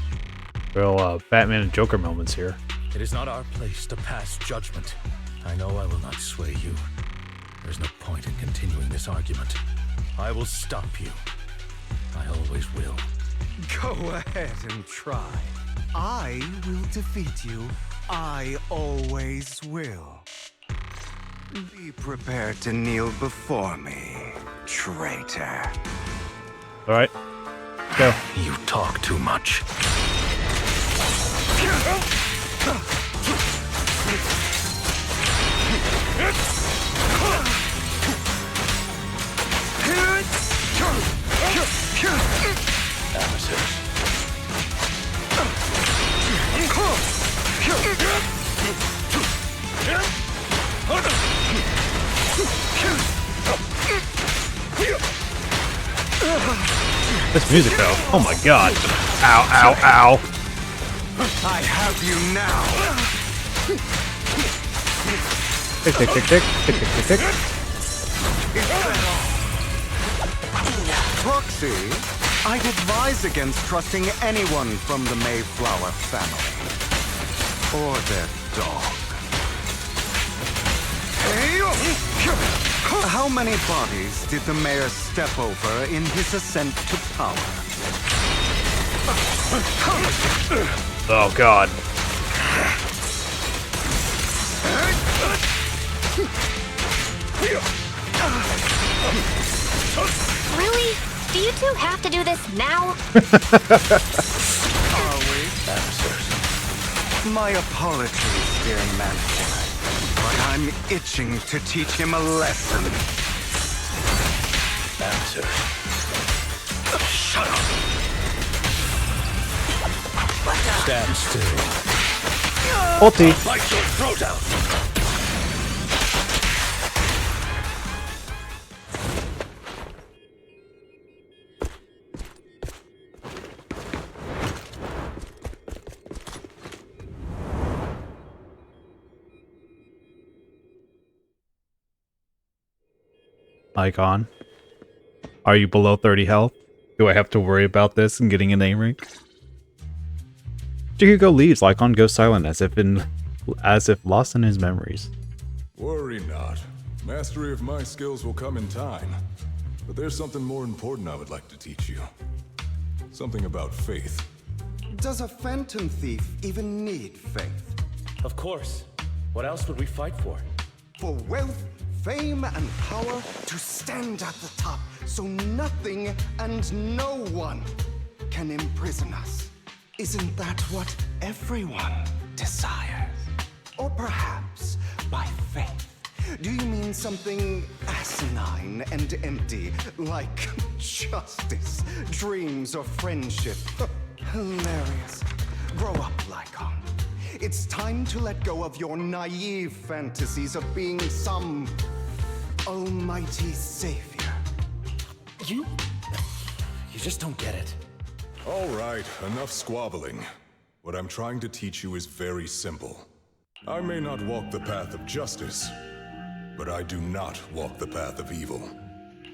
Well, Batman and Joker moments here. It is not our place to pass judgment. I know I will not sway you. There's no point in continuing this argument. I will stop you. I always will. Go ahead and try. I will defeat you. I always will. Be prepared to kneel before me, traitor. All right, go. You talk too much. This music though, oh my god. Ow, ow, ow. I have you now. Tick, tick, tick, tick, tick, tick, tick, tick. Proxy, I'd advise against trusting anyone from the Mayflower family. Or their dog. How many bodies did the mayor step over in his ascent to power? Oh god. Really? Do you two have to do this now? Are we? My apologies, dear manager. But I'm itching to teach him a lesson. Answer. Shut up. Stand still. Ulti. Bite your throat out. Icon. Are you below 30 health? Do I have to worry about this and getting an A rank? Chihugo leaves. Lycon goes silent as if lost in his memories. Worry not. Mastery of my skills will come in time. But there's something more important I would like to teach you. Something about faith. Does a phantom thief even need faith? Of course. What else would we fight for? For wealth, fame, and power to stand at the top so nothing and no one can imprison us. Isn't that what everyone desires? Or perhaps by faith, do you mean something asinine and empty, like justice, dreams, or friendship? Hilarious. Grow up, Lycon. It's time to let go of your naive fantasies of being some almighty savior. You just don't get it. All right, enough squabbling. What I'm trying to teach you is very simple. I may not walk the path of justice, but I do not walk the path of evil.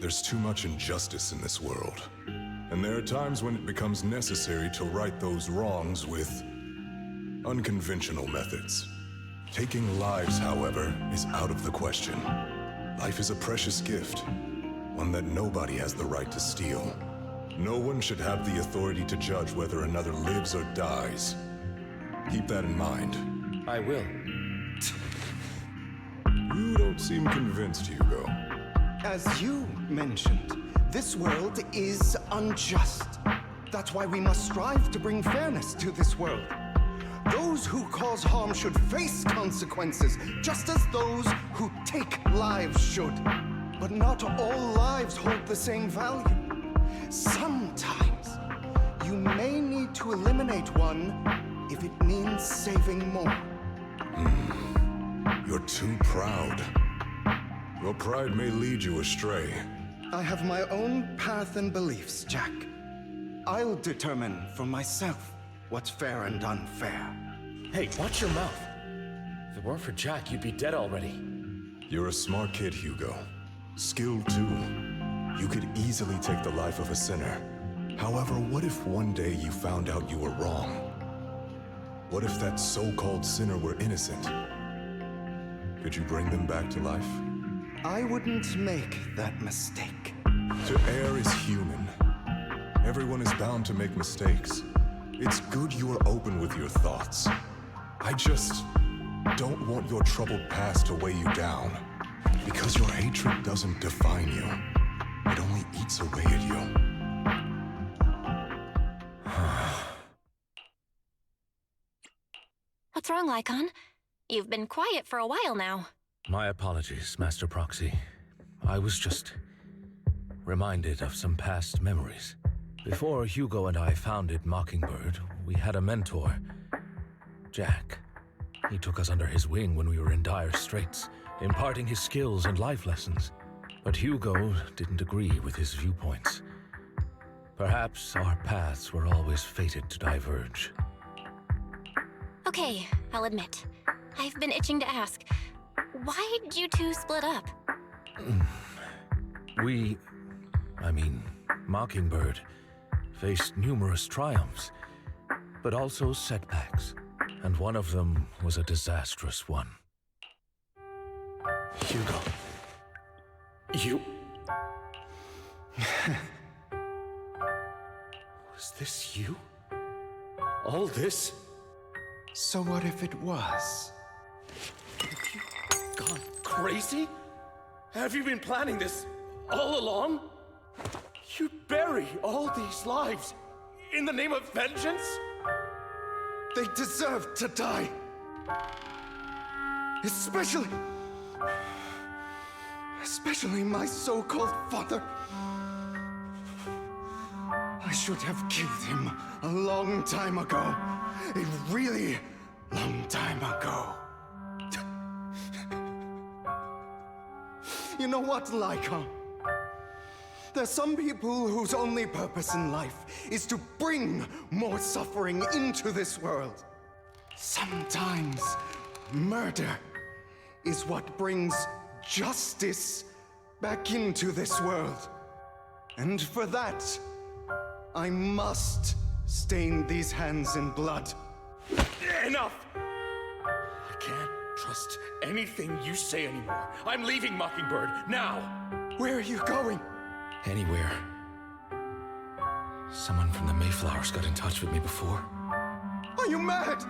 There's too much injustice in this world. And there are times when it becomes necessary to right those wrongs with unconventional methods. Taking lives, however, is out of the question. Life is a precious gift, one that nobody has the right to steal. No one should have the authority to judge whether another lives or dies. Keep that in mind. I will. You don't seem convinced, Hugo. As you mentioned, this world is unjust. That's why we must strive to bring fairness to this world. Those who cause harm should face consequences, just as those who take lives should. But not all lives hold the same value. Sometimes, you may need to eliminate one if it means saving more. You're too proud. Your pride may lead you astray. I have my own path and beliefs, Jack. I'll determine for myself what's fair and unfair. Hey, watch your mouth. If it weren't for Jack, you'd be dead already. You're a smart kid, Hugo. Skilled too. You could easily take the life of a sinner. However, what if one day you found out you were wrong? What if that so-called sinner were innocent? Could you bring them back to life? I wouldn't make that mistake. To err is human. Everyone is bound to make mistakes. It's good you are open with your thoughts. I just don't want your troubled past to weigh you down. Because your hatred doesn't define you. It only eats away at you. What's wrong, Lycon? You've been quiet for a while now. My apologies, Master Proxy. I was just reminded of some past memories. Before Hugo and I founded Mockingbird, we had a mentor, Jack. He took us under his wing when we were in dire straits, imparting his skills and life lessons. But Hugo didn't agree with his viewpoints. Perhaps our paths were always fated to diverge. Okay, I'll admit. I've been itching to ask, why did you two split up? Mockingbird faced numerous triumphs, but also setbacks, and one of them was a disastrous one. Hugo. You... Was this you? All this? So what if it was? Have you gone crazy? Have you been planning this all along? You'd bury all these lives in the name of vengeance? They deserve to die. Especially my so-called father. I should have killed him a long time ago. A really long time ago. You know what, Lycon? There's some people whose only purpose in life is to bring more suffering into this world. Sometimes murder is what brings justice back into this world. And for that, I must stain these hands in blood. Enough! I can't trust anything you say anymore. I'm leaving Mockingbird, now! Where are you going? Anywhere. Someone from the Mayflowers got in touch with me before. Are you mad?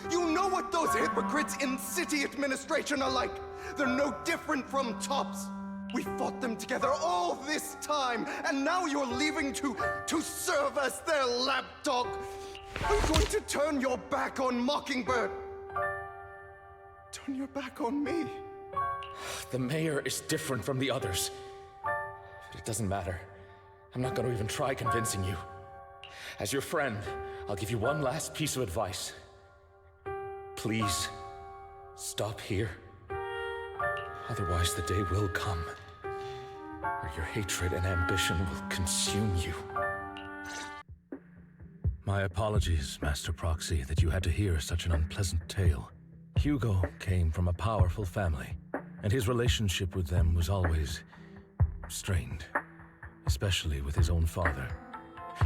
You know what those hypocrites in city administration are like. They're no different from tops. We fought them together all this time, and now you're leaving to serve as their lapdog. Are you going to turn your back on Mockingbird? Turn your back on me? The mayor is different from the others. But it doesn't matter. I'm not going to even try convincing you. As your friend, I'll give you one last piece of advice. Please, stop here. Otherwise, the day will come where your hatred and ambition will consume you. My apologies, Master Proxy, that you had to hear such an unpleasant tale. Hugo came from a powerful family, and his relationship with them was always strained, especially with his own father.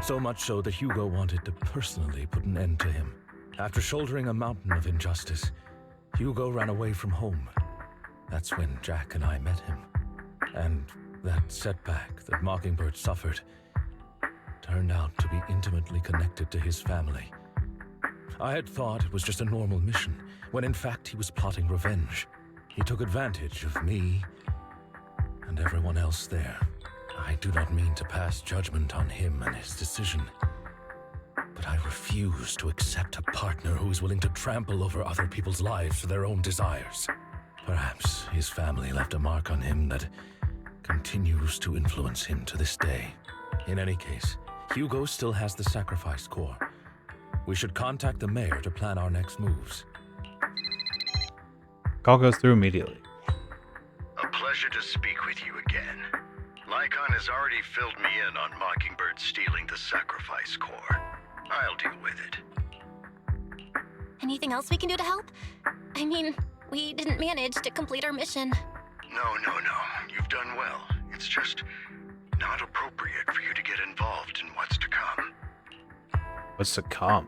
So much so that Hugo wanted to personally put an end to him. After shouldering a mountain of injustice, Hugo ran away from home. That's when Jack and I met him. And that setback that Mockingbird suffered turned out to be intimately connected to his family. I had thought it was just a normal mission, when in fact he was plotting revenge. He took advantage of me and everyone else there. I do not mean to pass judgment on him and his decision. but I refuse to accept a partner who is willing to trample over other people's lives for their own desires. Perhaps his family left a mark on him that continues to influence him to this day. In any case, Hugo still has the sacrifice core. We should contact the mayor to plan our next moves. Call goes through immediately. A pleasure to speak with you again. Lycon has already filled me in on Mockingbird stealing the sacrifice core. I'll deal with it. Anything else we can do to help? I mean, we didn't manage to complete our mission. No. You've done well. It's just not appropriate for you to get involved in what's to come. What's to come?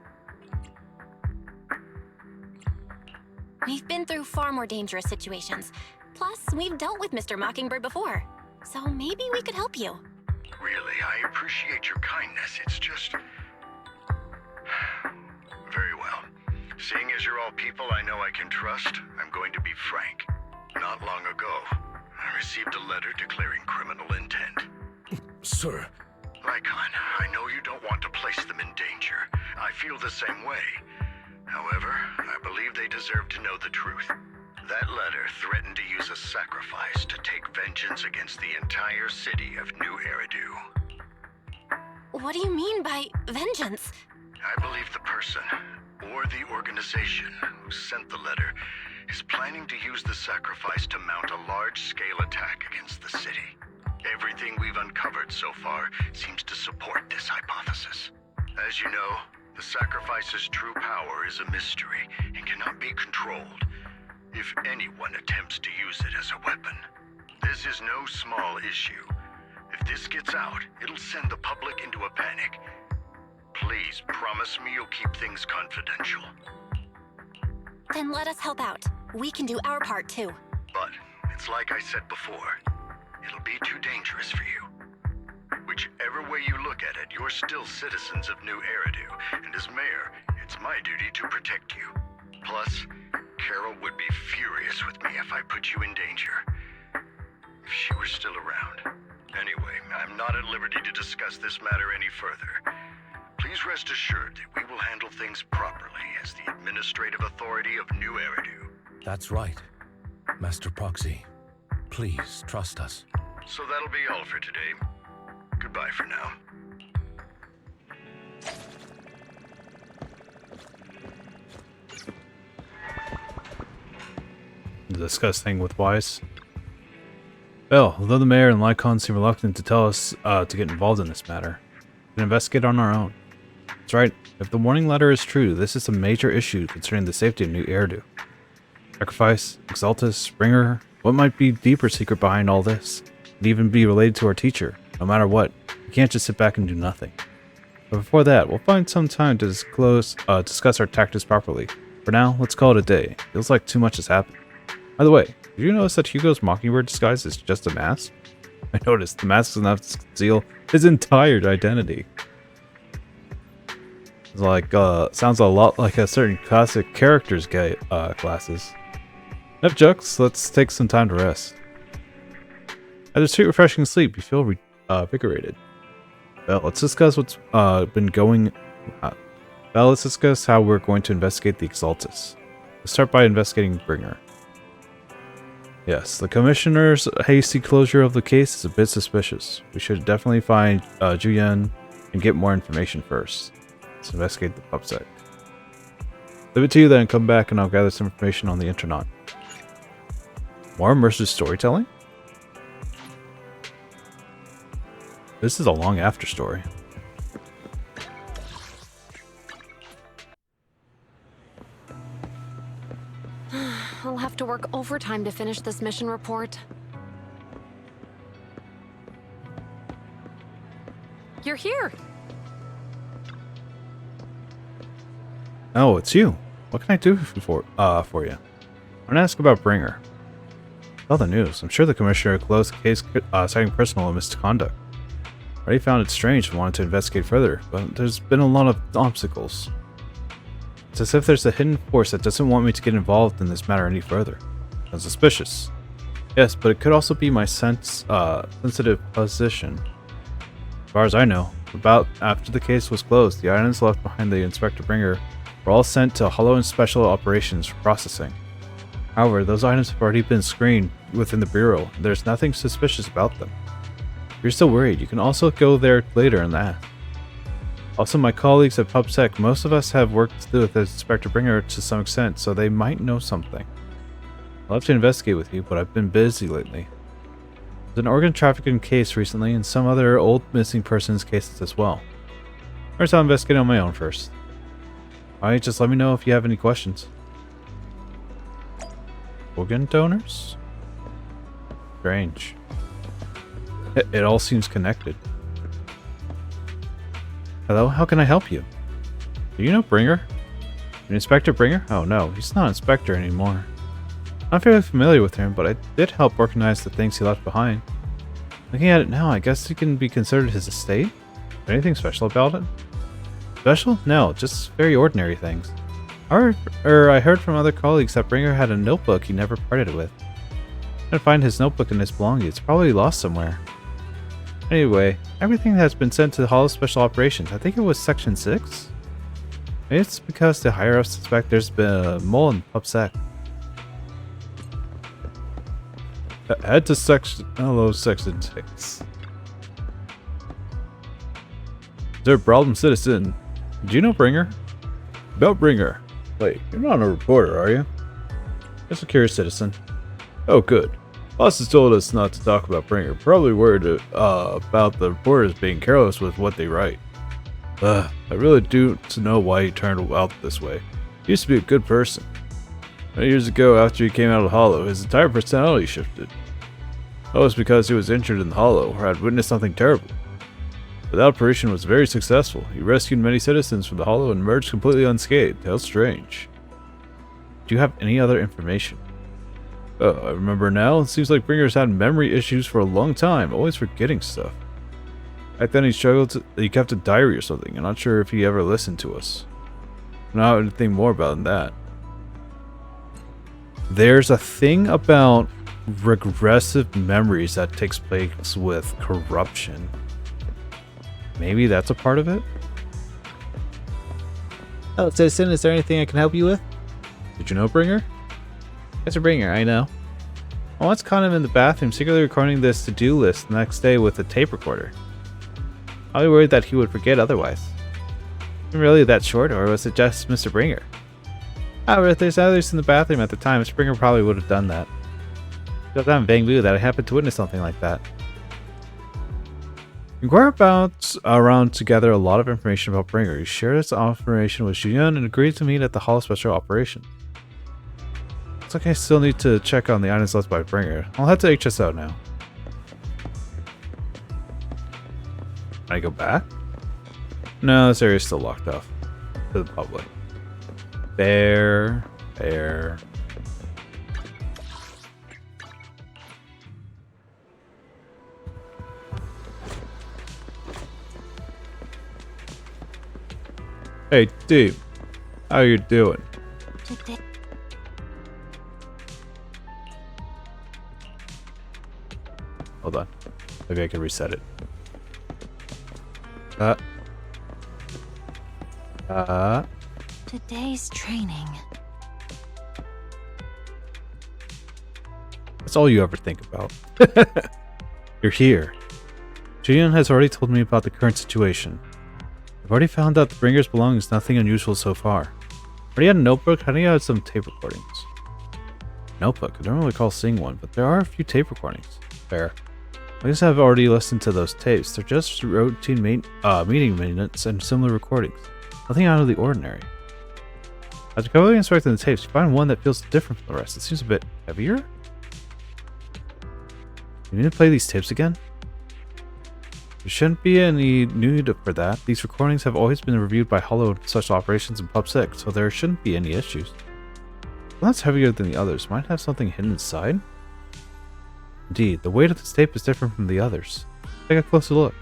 We've been through far more dangerous situations. Plus, we've dealt with Mr. Mockingbird before. So maybe we could help you. Really, I appreciate your kindness. It's just... Very well. Seeing as you're all people I know I can trust, I'm going to be frank. Not long ago, I received a letter declaring criminal intent. Sir. Lycon, I know you don't want to place them in danger. I feel the same way. However, I believe they deserve to know the truth. That letter threatened to use a sacrifice to take vengeance against the entire city of New Eridu. What do you mean by vengeance? I believe the person, or the organization, who sent the letter is planning to use the sacrifice to mount a large-scale attack against the city. Everything we've uncovered so far seems to support this hypothesis. As you know, the sacrifice's true power is a mystery and cannot be controlled if anyone attempts to use it as a weapon. This is no small issue. If this gets out, it'll send the public into a panic. Please promise me you'll keep things confidential. Then let us help out. We can do our part too. But it's like I said before, it'll be too dangerous for you. Whichever way you look at it, you're still citizens of New Eridu, and as mayor, it's my duty to protect you. Plus, Carol would be furious with me if I put you in danger. If she were still around. Anyway, I'm not at liberty to discuss this matter any further. Please rest assured that we will handle things properly as the administrative authority of New Eridu. That's right. Master Proxy, please trust us. So that'll be all for today. Goodbye for now. Discuss thing with Wise. Well, although the mayor and Lycon seem reluctant to tell us to get involved in this matter, we can investigate on our own. That's right, if the warning letter is true, this is a major issue concerning the safety of New Eridu. Sacrifice, Exaltus, Springer, what might be deeper secret behind all this? Could even be related to our teacher. No matter what, we can't just sit back and do nothing. But before that, we'll find some time to discuss our tactics properly. For now, let's call it a day. Feels like too much has happened. By the way, did you notice that Hugo's Mockingbird disguise is just a mask? I noticed the mask is enough to conceal his entire identity. It's like, sounds a lot like a certain classic characters classes. Enough jokes, let's take some time to rest. After sweet refreshing sleep, you feel invigorated. Well, let's discuss what's been going on. Well, let's discuss how we're going to investigate the Exaltus. Let's start by investigating Bringer. Yes, the Commissioner's hasty closure of the case is a bit suspicious. We should definitely find Juyen and get more information first. Let's investigate the pub site. Leave it to you then, come back and I'll gather some information on the Internet. More immersive storytelling? This is a long after story. I'll have to work overtime to finish this mission report. You're here. Oh, it's you. What can I do for you? I want to ask about Bringer. All the news. I'm sure the Commissioner closed the case citing personal misconduct. I already found it strange and wanted to investigate further, but there's been a lot of obstacles. It's as if there's a hidden force that doesn't want me to get involved in this matter any further. That's suspicious. Yes, but it could also be my sensitive position. As far as I know, About after the case was closed, the items left behind the Inspector Bringer were all sent to Hollow and Special Operations for processing. However, those items have already been screened within the Bureau, and there's nothing suspicious about them. If you're still worried, you can also go there later and ask. Also, my colleagues at PubSec, most of us have worked to do with the Inspector Bringer to some extent, so they might know something. I'd love to investigate with you, but I've been busy lately. There's an organ trafficking case recently, and some other old missing persons cases as well. First, I'll investigate on my own first. Alright, just let me know if you have any questions. Organ donors? Strange. It all seems connected. Hello, how can I help you? Do you know Bringer? An Inspector Bringer? Oh no, he's not Inspector anymore. I'm fairly familiar with him, but I did help organize the things he left behind. Looking at it now, I guess it can be considered his estate? Is there anything special about it? Special? No, just very ordinary things. I heard from other colleagues that Bringer had a notebook he never parted with. I couldn't find his notebook in his belongings. It's probably lost somewhere. Anyway, everything has been sent to the Hollow Special Operations. I think it was Section 6? Maybe it's because the higher-ups suspect there's been a mole in PubSec. Head to Section 6. Is there a problem, citizen? Do you know Bringer? About Bringer? Wait, you're not a reporter, are you? Just a curious citizen. Oh, good. Boss has told us not to talk about Bringer. Probably worried about the reporters being careless with what they write. I really do to know why he turned out this way. He used to be a good person. Many years ago, after he came out of Hollow, his entire personality shifted. That was because he was injured in the Hollow, or had witnessed something terrible. But that operation was very successful. He rescued many citizens from the Hollow and emerged completely unscathed. How strange. Do you have any other information? Oh, I remember now. It seems like Bringer's had memory issues for a long time, always forgetting stuff. Back then he kept a diary or something. I'm not sure if he ever listened to us. I don't know anything more about that. There's a thing about regressive memories that takes place with corruption. Maybe that's a part of it? Oh, citizen, is there anything I can help you with? Did you know Bringer? Mr. Bringer, I know. I once caught him in the bathroom secretly recording this to-do list the next day with a tape recorder. I was worried that he would forget otherwise. Wasn't really that short, or was it just Mr. Bringer? However, if there's others in the bathroom at the time, Mr. Bringer probably would have done that. I got that vague mood that I happened to witness something like that. Inquire around to gather a lot of information about Bringer. He shared his information with Julian and agreed to meet at the Hollow Special Operation. Looks like I still need to check on the items left by Bringer. I'll head to HSO now. Can I go back? No, this area is still locked off to the public. There. Hey, Steve. How you doing? Hold on. Maybe I can reset it. Today's training. That's all you ever think about. You're here. Julian has already told me about the current situation. I've already found out the Bringer's belongings is nothing unusual so far. Already had a notebook? How do you have some tape recordings? Notebook? I don't recall seeing one, but there are a few tape recordings. Fair. I guess I've already listened to those tapes. They're just routine meeting minutes and similar recordings. Nothing out of the ordinary. After carefully inspecting the tapes, you find one that feels different from the rest. It seems a bit heavier? You need to play these tapes again? There shouldn't be any need for that. These recordings have always been reviewed by Hollow Special Operations and PubSec, so there shouldn't be any issues. One that's heavier than the others might have something hidden inside? Indeed, the weight of this tape is different from the others. Take a closer look.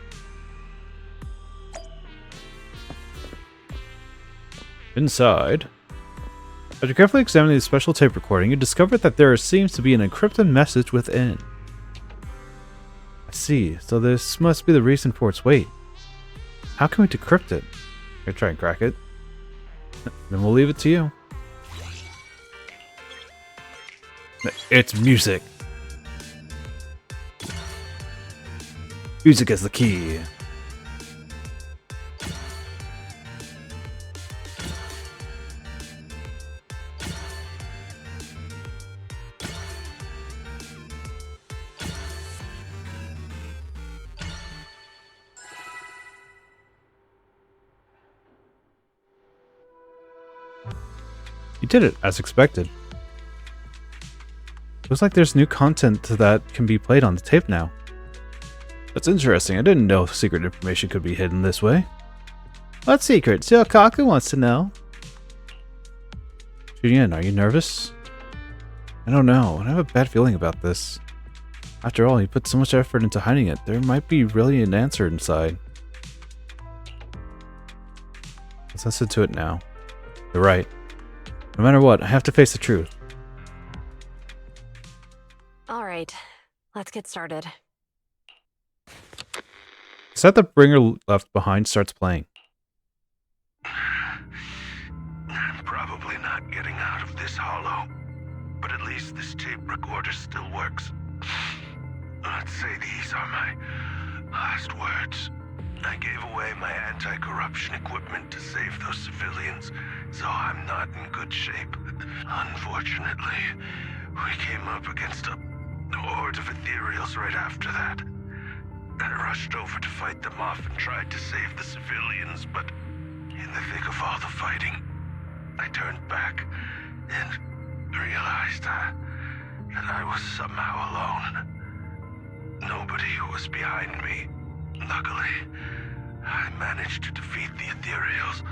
Inside. After carefully examining the special tape recording, you discover that there seems to be an encrypted message within. I see, so this must be the reason for its weight. How can we decrypt it? Here, try and crack it. Then we'll leave it to you. It's music. Music is the key. You did it, as expected. Looks like there's new content that can be played on the tape now. That's interesting. I didn't know secret information could be hidden this way. What secret? Kaku wants to know. Julian, are you nervous? I don't know. I have a bad feeling about this. After all, you put so much effort into hiding it. There might be really an answer inside. Let's listen to it now. You're right. No matter what, I have to face the truth. Alright, let's get started. The set the bringer left behind starts playing. I'm probably not getting out of this hollow, but at least this tape recorder still works. Let's say these are my last words. I gave away my anti-corruption equipment to save those civilians, so I'm not in good shape. Unfortunately, we came up against a horde of ethereals right after that. I rushed over to fight them off and tried to save the civilians, but in the thick of all the fighting, I turned back and realized that I was somehow alone. Nobody was behind me. Luckily, I managed to defeat the ethereals,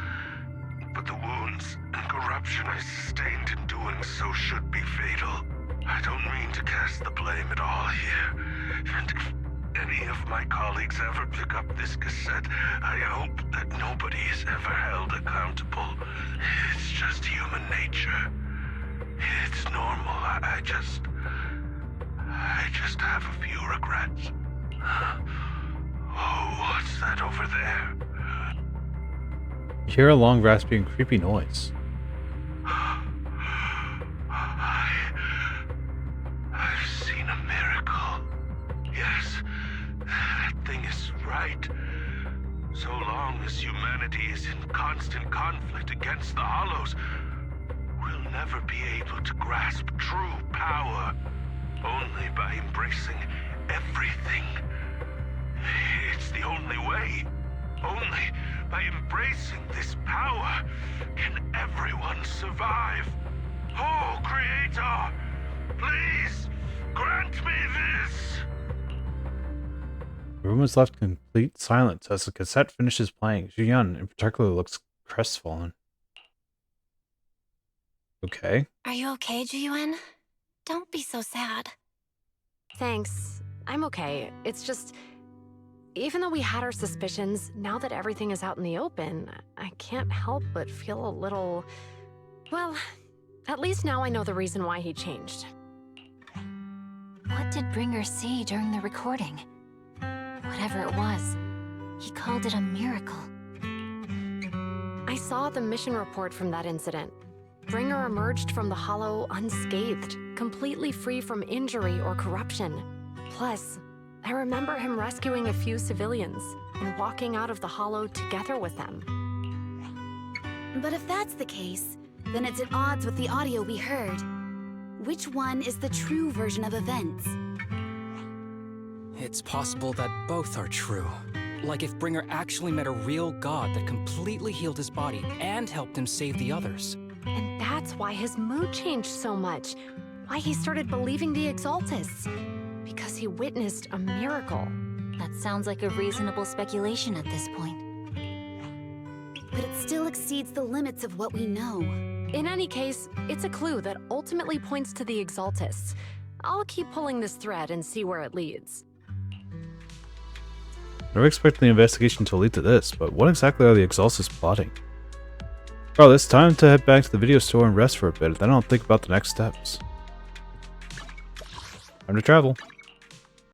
but the wounds and corruption I sustained in doing so should be fatal. I don't mean to cast the blame at all here, and if any of my colleagues ever pick up this cassette, I hope that nobody is ever held accountable. It's just human nature. It's normal. I just have a few regrets. Oh, what's that over there? You hear a long, raspy, and creepy noise. I've seen a miracle. Yes, that thing is right. So long as humanity is in constant conflict against the Hollows, we'll never be able to grasp true power. Only by embracing everything. It's the only way. Only by embracing this power can everyone survive. Oh, Creator, please grant me this. The room is left in complete silence as the cassette finishes playing. Julian, in particular, looks crestfallen. Okay. Are you okay, Jiyuan? Don't be so sad. Thanks. I'm okay. It's just... even though we had our suspicions, now that everything is out in the open, I can't help but feel a little... well, at least now I know the reason why he changed. What did Bringer see during the recording? Whatever it was, he called it a miracle. I saw the mission report from that incident. Bringer emerged from the Hollow unscathed, completely free from injury or corruption. Plus, I remember him rescuing a few civilians and walking out of the Hollow together with them. But if that's the case, then it's at odds with the audio we heard. Which one is the true version of events? It's possible that both are true. Like if Bringer actually met a real god that completely healed his body and helped him save the others. And that's why his mood changed so much. Why he started believing the Exaltists. Because he witnessed a miracle. That sounds like a reasonable speculation at this point. But it still exceeds the limits of what we know. In any case, it's a clue that ultimately points to the Exaltists. I'll keep pulling this thread and see where it leads. Never expected the investigation to lead to this, but what exactly are the Exaltists plotting? Well, it's time to head back to the video store and rest for a bit, then I'll think about the next steps. Time to travel.